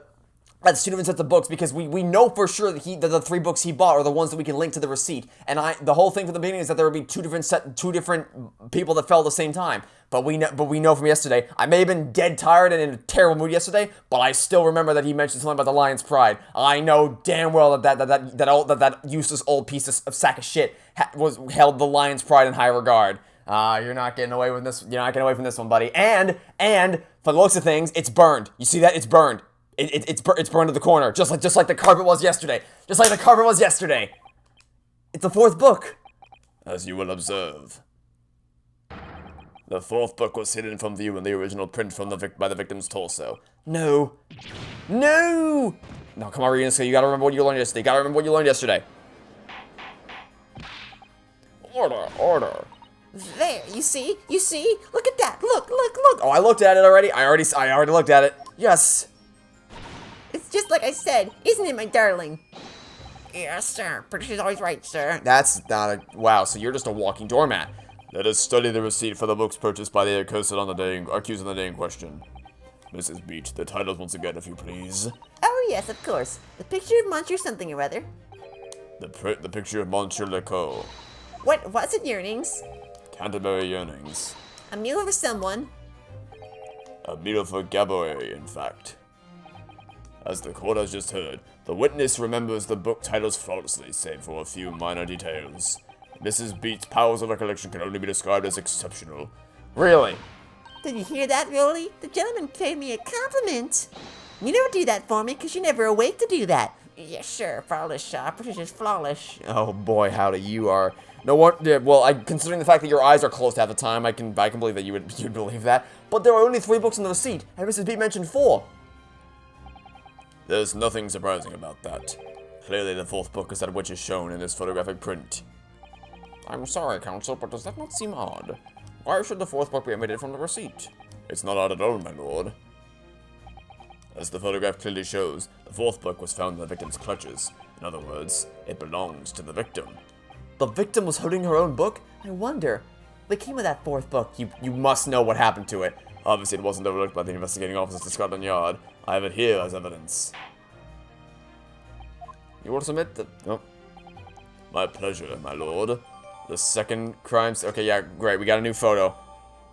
student sets the books, because we know for sure that the 3 books he bought are the ones that we can link to the receipt. And the whole thing from the beginning is that there would be two different people that fell at the same time. But we know from yesterday. I may have been dead tired and in a terrible mood yesterday, but I still remember that he mentioned something about the Lion's Pride. I know damn well that useless old piece of sack of shit held the Lion's Pride in high regard. You're not getting away with this. You're not getting away from this one, buddy. And for the looks of things, it's burned. You see that? It's burned. It's burned to the corner, just like the carpet was yesterday. Just like the carpet was yesterday. It's the 4th book. As you will observe, the 4th book was hidden from view in the original print by the victim's torso. No. No, come on, Ryunosuke, you gotta remember what you learned yesterday. Order. There, you see? Look at that, look! Oh, I looked at it already. I already looked at it. Yes. It's just like I said, isn't it, my darling? Yes, sir. Patricia's always right, sir. That's not a... Wow, so you're just a walking doormat. Let us study the receipt for the books purchased by the accused on the day in question. Mrs. Beach, the titles once again, if you please. Oh, yes, of course. The picture of Monsieur something or other. The picture of Monsieur Lecoq. What was it, yearnings? Canterbury Yearnings. A meal for someone. A meal for Gaboret, in fact. As the court has just heard, the witness remembers the book titles flawlessly, save for a few minor details. Mrs. Beat's powers of recollection can only be described as exceptional. Really? Did you hear that, Rolly? The gentleman paid me a compliment. You never do that for me, because you're never awake to do that. Yes, sure, flawless shop, which is just flawless. Oh boy, howdy, you are. No what? Yeah, well, considering the fact that your eyes are closed half the time, I can believe that you'd believe that. But there are only 3 books in the receipt, and Mrs. B mentioned 4. There's nothing surprising about that. Clearly, the 4th book is that which is shown in this photographic print. I'm sorry, counsel, but does that not seem odd? Why should the 4th book be omitted from the receipt? It's not odd at all, my lord. As the photograph clearly shows, the 4th book was found in the victim's clutches. In other words, it belongs to the victim. The victim was holding her own book? I wonder. What came of that 4th book? You must know what happened to it. Obviously, it wasn't overlooked by the investigating officers to Scotland Yard. I have it here as evidence. You will submit the... Oh. My pleasure, my lord. The second crimes... Okay, yeah, great. We got a new photo.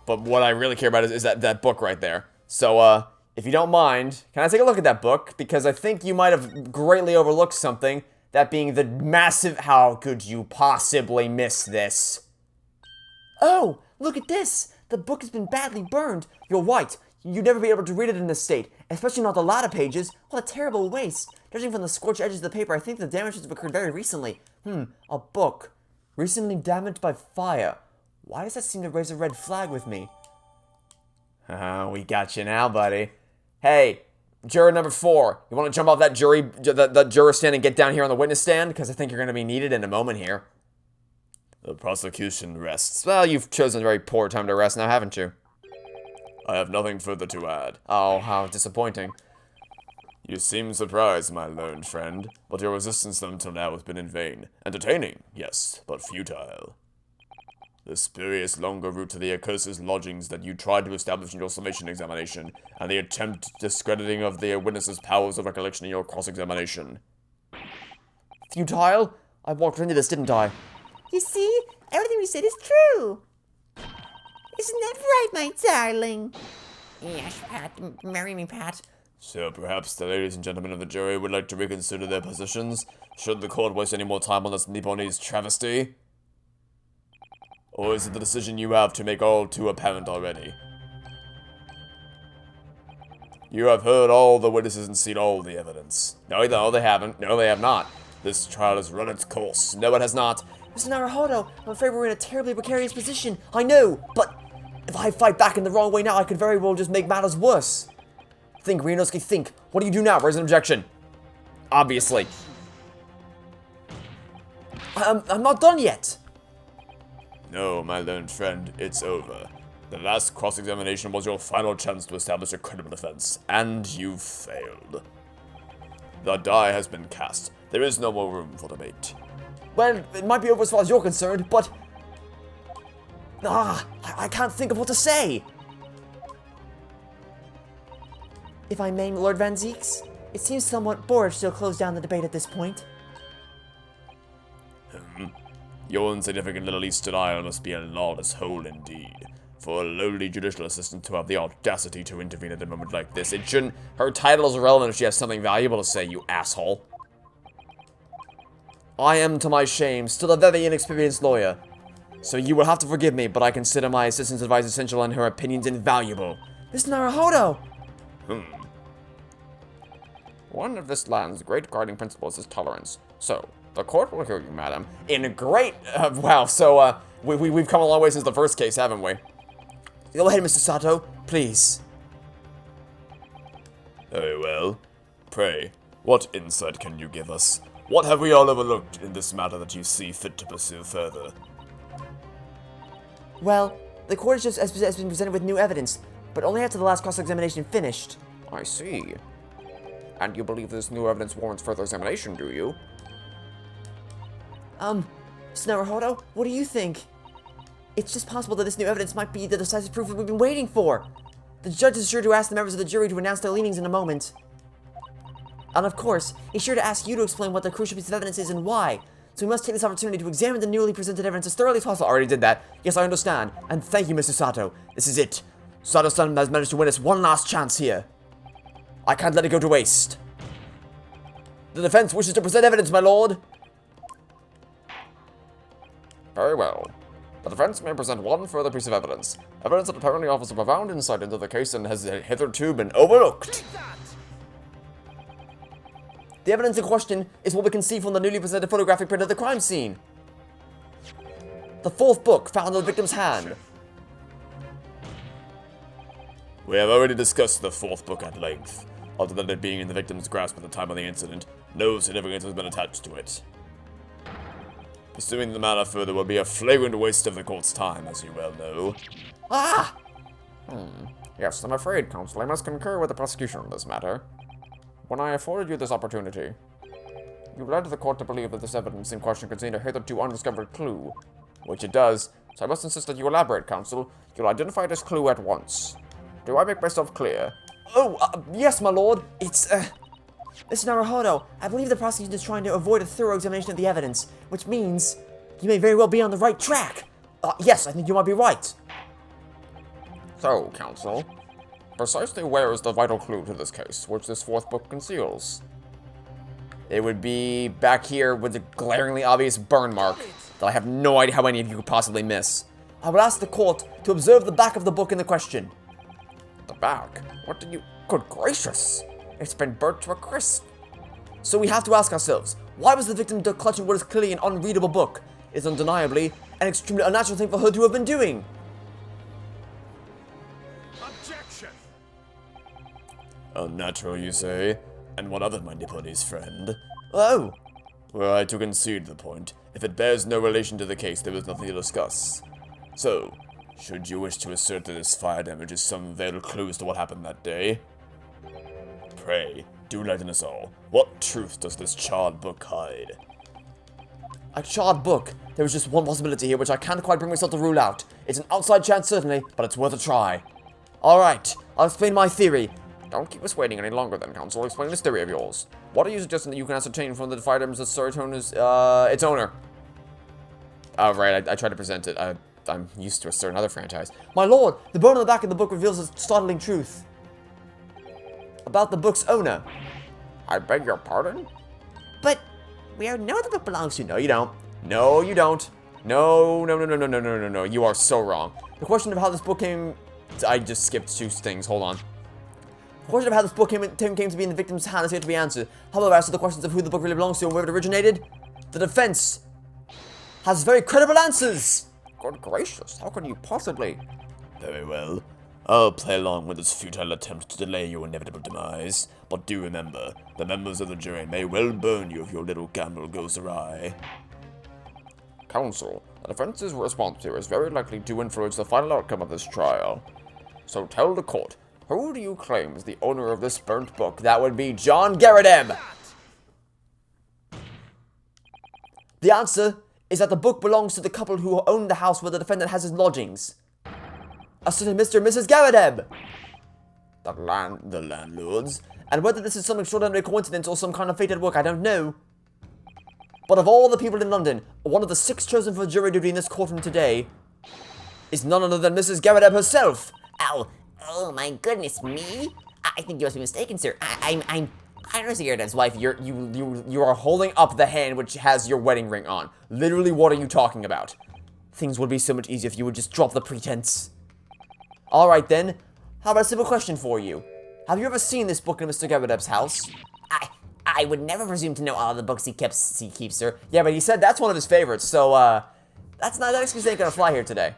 But what I really care about is that book right there. So, if you don't mind, can I take a look at that book? Because I think you might have greatly overlooked something. That being the massive... How could you possibly miss this? Oh, look at this. The book has been badly burned. You're right. You'd never be able to read it in this state. Especially not the latter pages. What a terrible waste. Judging from the scorched edges of the paper, I think the damage have occurred very recently. A book. Recently damaged by fire. Why does that seem to raise a red flag with me? We got you now, buddy. Hey, juror number 4. You want to jump off that juror stand and get down here on the witness stand? Because I think you're going to be needed in a moment here. The prosecution rests. Well, you've chosen a very poor time to rest now, haven't you? I have nothing further to add. Oh, how disappointing. You seem surprised, my learned friend, but your resistance until now has been in vain. Entertaining, yes, but futile. The spurious longer route to the accurse's lodgings that you tried to establish in your summation examination, and the attempt discrediting of the witness's powers of recollection in your cross-examination. Futile? I walked into this, didn't I? You see? Everything we said is true. Isn't that right, my darling? Yes, Pat. Marry me, Pat. So perhaps the ladies and gentlemen of the jury would like to reconsider their positions, should the court waste any more time on this Nipponese travesty? Or is it the decision you have to make all too apparent already? You have heard all the witnesses and seen all the evidence. No, they haven't. No, they have not. This trial has run its course. No, it has not. Mr. Naruhodo, I'm afraid we're in a terribly precarious position. I know, but if I fight back in the wrong way now, I could very well just make matters worse. Think, Ryunosuke, think. What do you do now? Raise an objection. Obviously. I'm not done yet. No, my learned friend, it's over. The last cross-examination was your final chance to establish a credible defense, and you failed. The die has been cast. There is no more room for debate. Well, it might be over as far as you're concerned, but... I can't think of what to say. If I may, Lord Van Zeeks, it seems somewhat boorish to close down the debate at this point. Your insignificant little Eastern Isle must be a lawless hole indeed. For a lowly judicial assistant to have the audacity to intervene at a moment like this, it shouldn't... Her title is irrelevant if she has something valuable to say, you asshole. I am, to my shame, still a very inexperienced lawyer. So you will have to forgive me, but I consider my assistant's advice essential and her opinions invaluable. Mr. Naruhodo! One of this land's great guiding principles is tolerance. So, the court will hear you, madam. In great... wow, so, we've come a long way since the first case, haven't we? Go ahead, Mr. Sato, please. Very well. Pray, what insight can you give us? What have we all overlooked in this matter that you see fit to pursue further? Well, the court has been presented with new evidence, but only after the last cross-examination finished. I see. And you believe this new evidence warrants further examination, do you? Mr. Naruhodo, what do you think? It's just possible that this new evidence might be the decisive proof that we've been waiting for. The judge is sure to ask the members of the jury to announce their leanings in a moment. And of course, he's sure to ask you to explain what the crucial piece of evidence is and why. So we must take this opportunity to examine the newly presented evidence as thoroughly as possible. I already did that. Yes, I understand. And thank you, Mr. Sato. This is it. Sato-san has managed to win us one last chance here. I can't let it go to waste. The defense wishes to present evidence, my lord. Very well. The defense may present one further piece of evidence. Evidence that apparently offers a profound insight into the case and has hitherto been overlooked. The evidence in question is what we can see from the newly presented photographic print of the crime scene. The fourth book found in the victim's hand. We have already discussed the fourth book at length. Other than it being in the victim's grasp at the time of the incident, no significance has been attached to it. Pursuing the matter further will be a flagrant waste of the court's time, as you well know. Ah! Yes, I'm afraid, counsel, I must concur with the prosecution on this matter. When I afforded you this opportunity, you led the court to believe that this evidence in question contained a hitherto undiscovered clue. Which it does, so I must insist that you elaborate, counsel. You'll identify this clue at once. Do I make myself clear? Oh, yes, my lord. It's, Mr. Naruhodo, I believe the prosecution is trying to avoid a thorough examination of the evidence, which means you may very well be on the right track. Yes, I think you might be right. So, counsel, precisely where is the vital clue to this case, which this fourth book conceals? It would be back here with the glaringly obvious burn mark that I have no idea how any of you could possibly miss. I will ask the court to observe the back of the book in the question. The back? What did you... Good gracious! It's been burnt to a crisp. So we have to ask ourselves, why was the victim clutching what is clearly an unreadable book? It's undeniably an extremely unnatural thing for her to have been doing. Objection! Unnatural, you say? And what other anybody's friend? Oh. Were I to concede the point, if it bears no relation to the case, there is nothing to discuss. So, should you wish to assert that this fire damage is some veiled clues to what happened that day? Pray, do enlighten us all. What truth does this charred book hide? A charred book? There is just one possibility here which I can't quite bring myself to rule out. It's an outside chance certainly, but it's worth a try. Alright, I'll explain my theory. Don't keep us waiting any longer then, counsel. Explain this theory of yours. What are you suggesting that you can ascertain from the firearms that Saratona's, Its owner. Oh, right, I tried to present it. I'm used to a certain other franchise. My lord, the bone on the back of the book reveals a startling truth about the book's owner. I beg your pardon? But we already know what the book belongs to. No, you don't. No, you don't. No. You are so wrong. The question of how this book came... I just skipped two things. Hold on. The question of how this book came to be in the victim's hand is yet to be answered. However, as to the questions of who the book really belongs to and where it originated, the defense has very credible answers. Good gracious, how can you possibly? Very well. I'll play along with this futile attempt to delay your inevitable demise. But do remember, the members of the jury may well burn you if your little gamble goes awry. Counsel, the defense's response here is very likely to influence the final outcome of this trial. So tell the court, who do you claim is the owner of this burnt book? That would be John Garrideb. The answer is that the book belongs to the couple who own the house where the defendant has his lodgings. A certain Mr. and Mrs. Garrideb. The landlords? And whether this is some extraordinary coincidence or some kind of fated work, I don't know. But of all the people in London, one of the 6 chosen for jury duty in this courtroom today is none other than Mrs. Garrideb herself. Oh my goodness, me? I think you must be mistaken, sir. I'm Mr. Garrideb's Wife, you are holding up the hand which has your wedding ring on. Literally, what are you talking about? Things would be so much easier if you would just drop the pretense. Alright then, how about a simple question for you? Have you ever seen this book in Mr. Garrideb's house? I would never presume to know all the books he keeps, sir. Yeah, but he said that's one of his favorites, so, that excuse ain't gonna fly here today.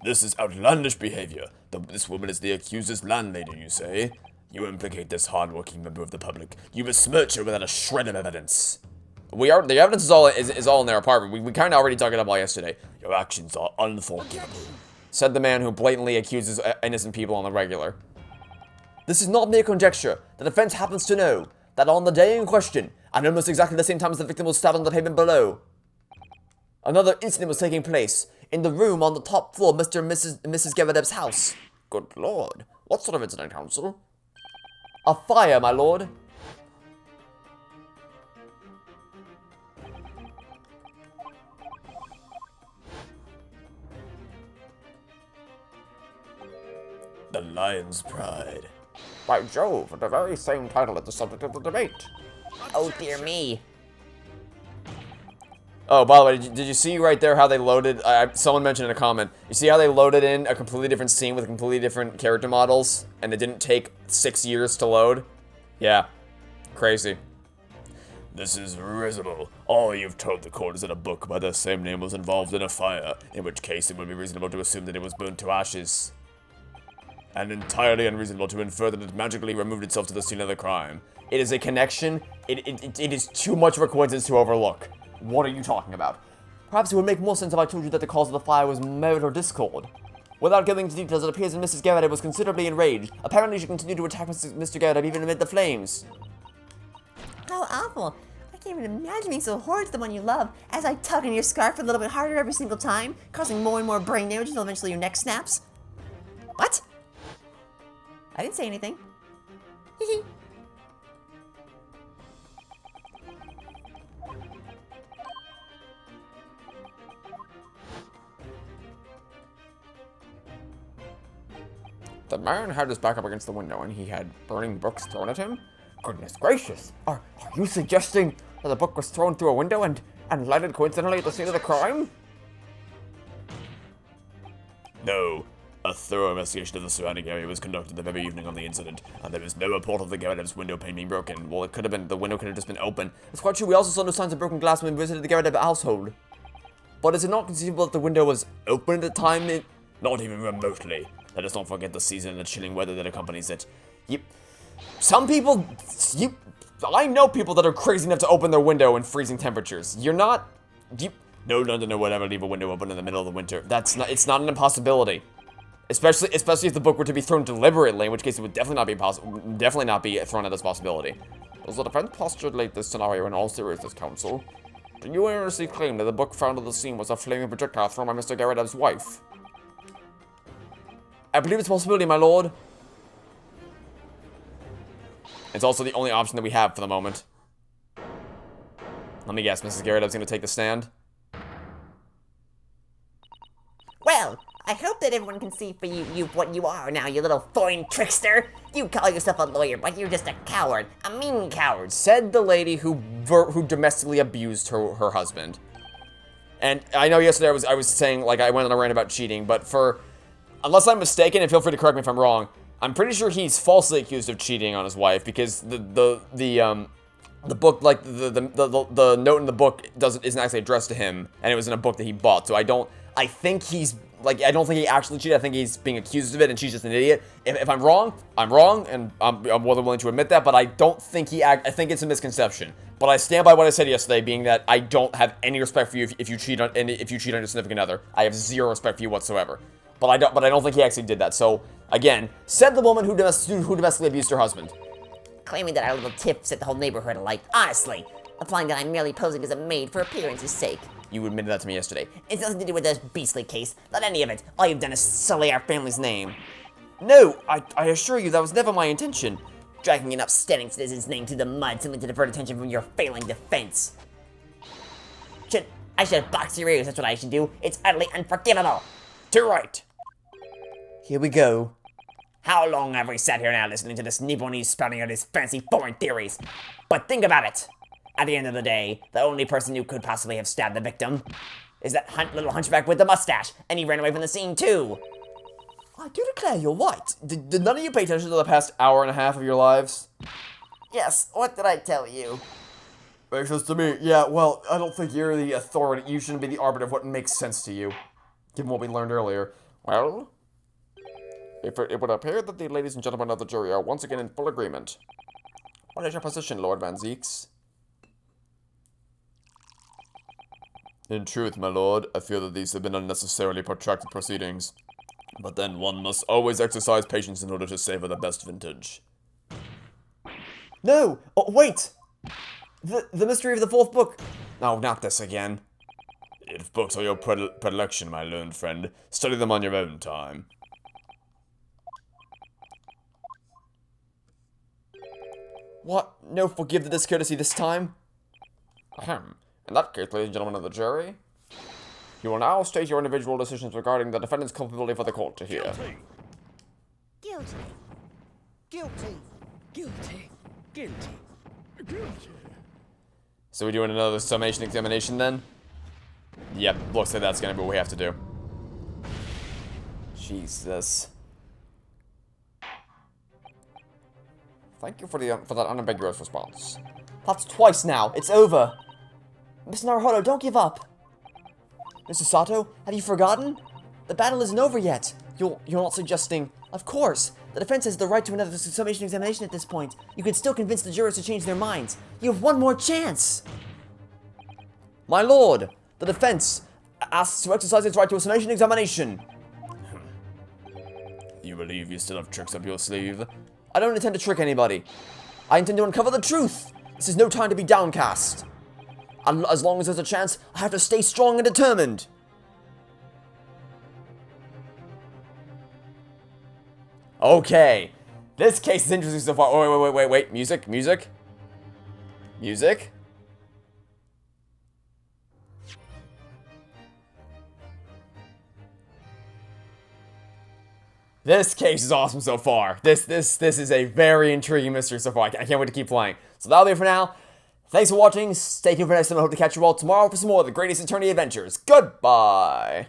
This is outlandish behavior. This woman is the accuser's landlady, you say? You implicate this hard-working member of the public. You besmirch her without a shred of evidence. The evidence is all in their apartment. We kind of already talked it up all yesterday. Your actions are unforgivable, said the man who blatantly accuses innocent people on the regular. This is not mere conjecture. The defense happens to know that on the day in question, and almost exactly the same time as the victim was stabbed on the pavement below, Another incident was taking place in the room on the top floor of Mr. and Mrs. Gevadev's house. Good lord. What sort of incident, Counsel? A fire, my lord. The Lion's Pride. By Jove, the very same title as the subject of the debate. Oh dear me. Oh, by the way, did you see right there how they loaded, someone mentioned in a comment, you see how they loaded in a completely different scene with completely different character models, and it didn't take 6 years to load? Yeah. Crazy. This is risible. All you've told the court is that a book by the same name was involved in a fire, in which case it would be reasonable to assume that it was burnt to ashes. And entirely unreasonable to infer that it magically removed itself to the scene of the crime. It is a connection. It is too much of a coincidence to overlook. What are you talking about? Perhaps it would make more sense if I told you that the cause of the fire was merit or discord. Without going into details, it appears that Mrs. Garrett was considerably enraged. Apparently, she continued to attack Mr. Garrett even amid the flames. How awful. I can't even imagine being so horrid to the one you love, as I tug on your scarf a little bit harder every single time, causing more and more brain damage until eventually your neck snaps. What? I didn't say anything. Hee. The man had his back up against the window and he had burning books thrown at him? Goodness gracious! Are you suggesting that the book was thrown through a window and lighted coincidentally at the scene of the crime? No. A thorough investigation of the surrounding area was conducted the very evening of the incident, and there was no report of the Garadev's window pane being broken. Well, it could have been, the window could have just been open. It's quite true, we also saw no signs of broken glass when we visited the Garadev household. But is it not conceivable that the window was open at the time it... Not even remotely. Let us not forget the season and the chilling weather that accompanies it. Some people... I know people that are crazy enough to open their window in freezing temperatures. You're not... No Londoner would ever leave a window open in the middle of the winter. It's not an impossibility. Especially if the book were to be thrown deliberately, in which case it would definitely not be thrown at this possibility. Does the defense postulate this scenario in all seriousness, counsel? Do you earnestly claim that the book found at the scene was a flaming projectile thrown by Mr. Garadev's wife? I believe it's a possibility, my lord. It's also the only option that we have for the moment. Let me guess, Mrs. Garadev's gonna take the stand? Well, I hope that everyone can see for you what you are now, you little foreign trickster. You call yourself a lawyer, but you're just a coward. A mean coward. Said the lady who domestically abused her husband. And I know yesterday I was saying, like, I went on a rant about cheating, but unless I'm mistaken, and feel free to correct me if I'm wrong, I'm pretty sure he's falsely accused of cheating on his wife because the book, like the note in the book isn't actually addressed to him, and it was in a book that he bought. So I don't think he actually cheated. I think he's being accused of it, and she's just an idiot. If I'm wrong, I'm wrong, and I'm more than willing to admit that. But I don't think I think it's a misconception. But I stand by what I said yesterday, being that I don't have any respect for you if you cheat on your significant other. I have zero respect for you whatsoever. But I don't think he actually did that. So again, said the woman who domestically abused her husband. Claiming that our little tip set the whole neighborhood alight. Honestly, implying that I'm merely posing as a maid for appearance's sake. You admitted that to me yesterday. It's nothing to do with this beastly case. Not any of it. All you've done is sully our family's name. No, I assure you that was never my intention. Dragging an upstanding citizen's name through the mud simply to divert attention from your failing defense. I should have boxed your ears, that's what I should do. It's utterly unforgivable. Too right. Here we go. How long have we sat here now listening to this Nipponese spouting out his fancy foreign theories? But think about it. At the end of the day, the only person who could possibly have stabbed the victim is that little hunchback with the mustache, and he ran away from the scene too. I do declare you're right. Did none of you pay attention to the past hour and a half of your lives? Yes, what did I tell you? Makes sense to me. Yeah, well, I don't think you're the authority. You shouldn't be the arbiter of what makes sense to you, given what we learned earlier. Well, it would appear that the ladies and gentlemen of the jury are once again in full agreement. What is your position, Lord Van Zeeks? In truth, my lord, I feel that these have been unnecessarily protracted proceedings. But then one must always exercise patience in order to savor the best vintage. No! Oh, wait! The mystery of the fourth book. No, not this again. If books are your predilection, my learned friend, study them on your own time. What? No forgive the discourtesy this time? Ahem. In that case, ladies and gentlemen of the jury, you will now state your individual decisions regarding the defendant's culpability for the court to hear. Guilty. Guilty. Guilty. Guilty. Guilty. So we doing another summation examination then? Yep, looks like that's gonna be what we have to do. Jesus. Thank you for that unambiguous response. That's twice now. It's over. Mr. Naruhodo, don't give up. Mr. Sato, have you forgotten? The battle isn't over yet. You're not suggesting... Of course. The defense has the right to another summation examination at this point. You can still convince the jurors to change their minds. You have one more chance. My lord, the defense asks to exercise its right to a summation examination. You believe you still have tricks up your sleeve? I don't intend to trick anybody. I intend to uncover the truth. This is no time to be downcast. And as long as there's a chance, I have to stay strong and determined. Okay. This case is interesting so far. Oh, wait. Music. This case is awesome so far. This is a very intriguing mystery so far. I can't wait to keep playing. So that'll be it for now. Thanks for watching. Stay tuned for next time. I hope to catch you all tomorrow for some more of the Great Ace Attorney Adventures. Goodbye.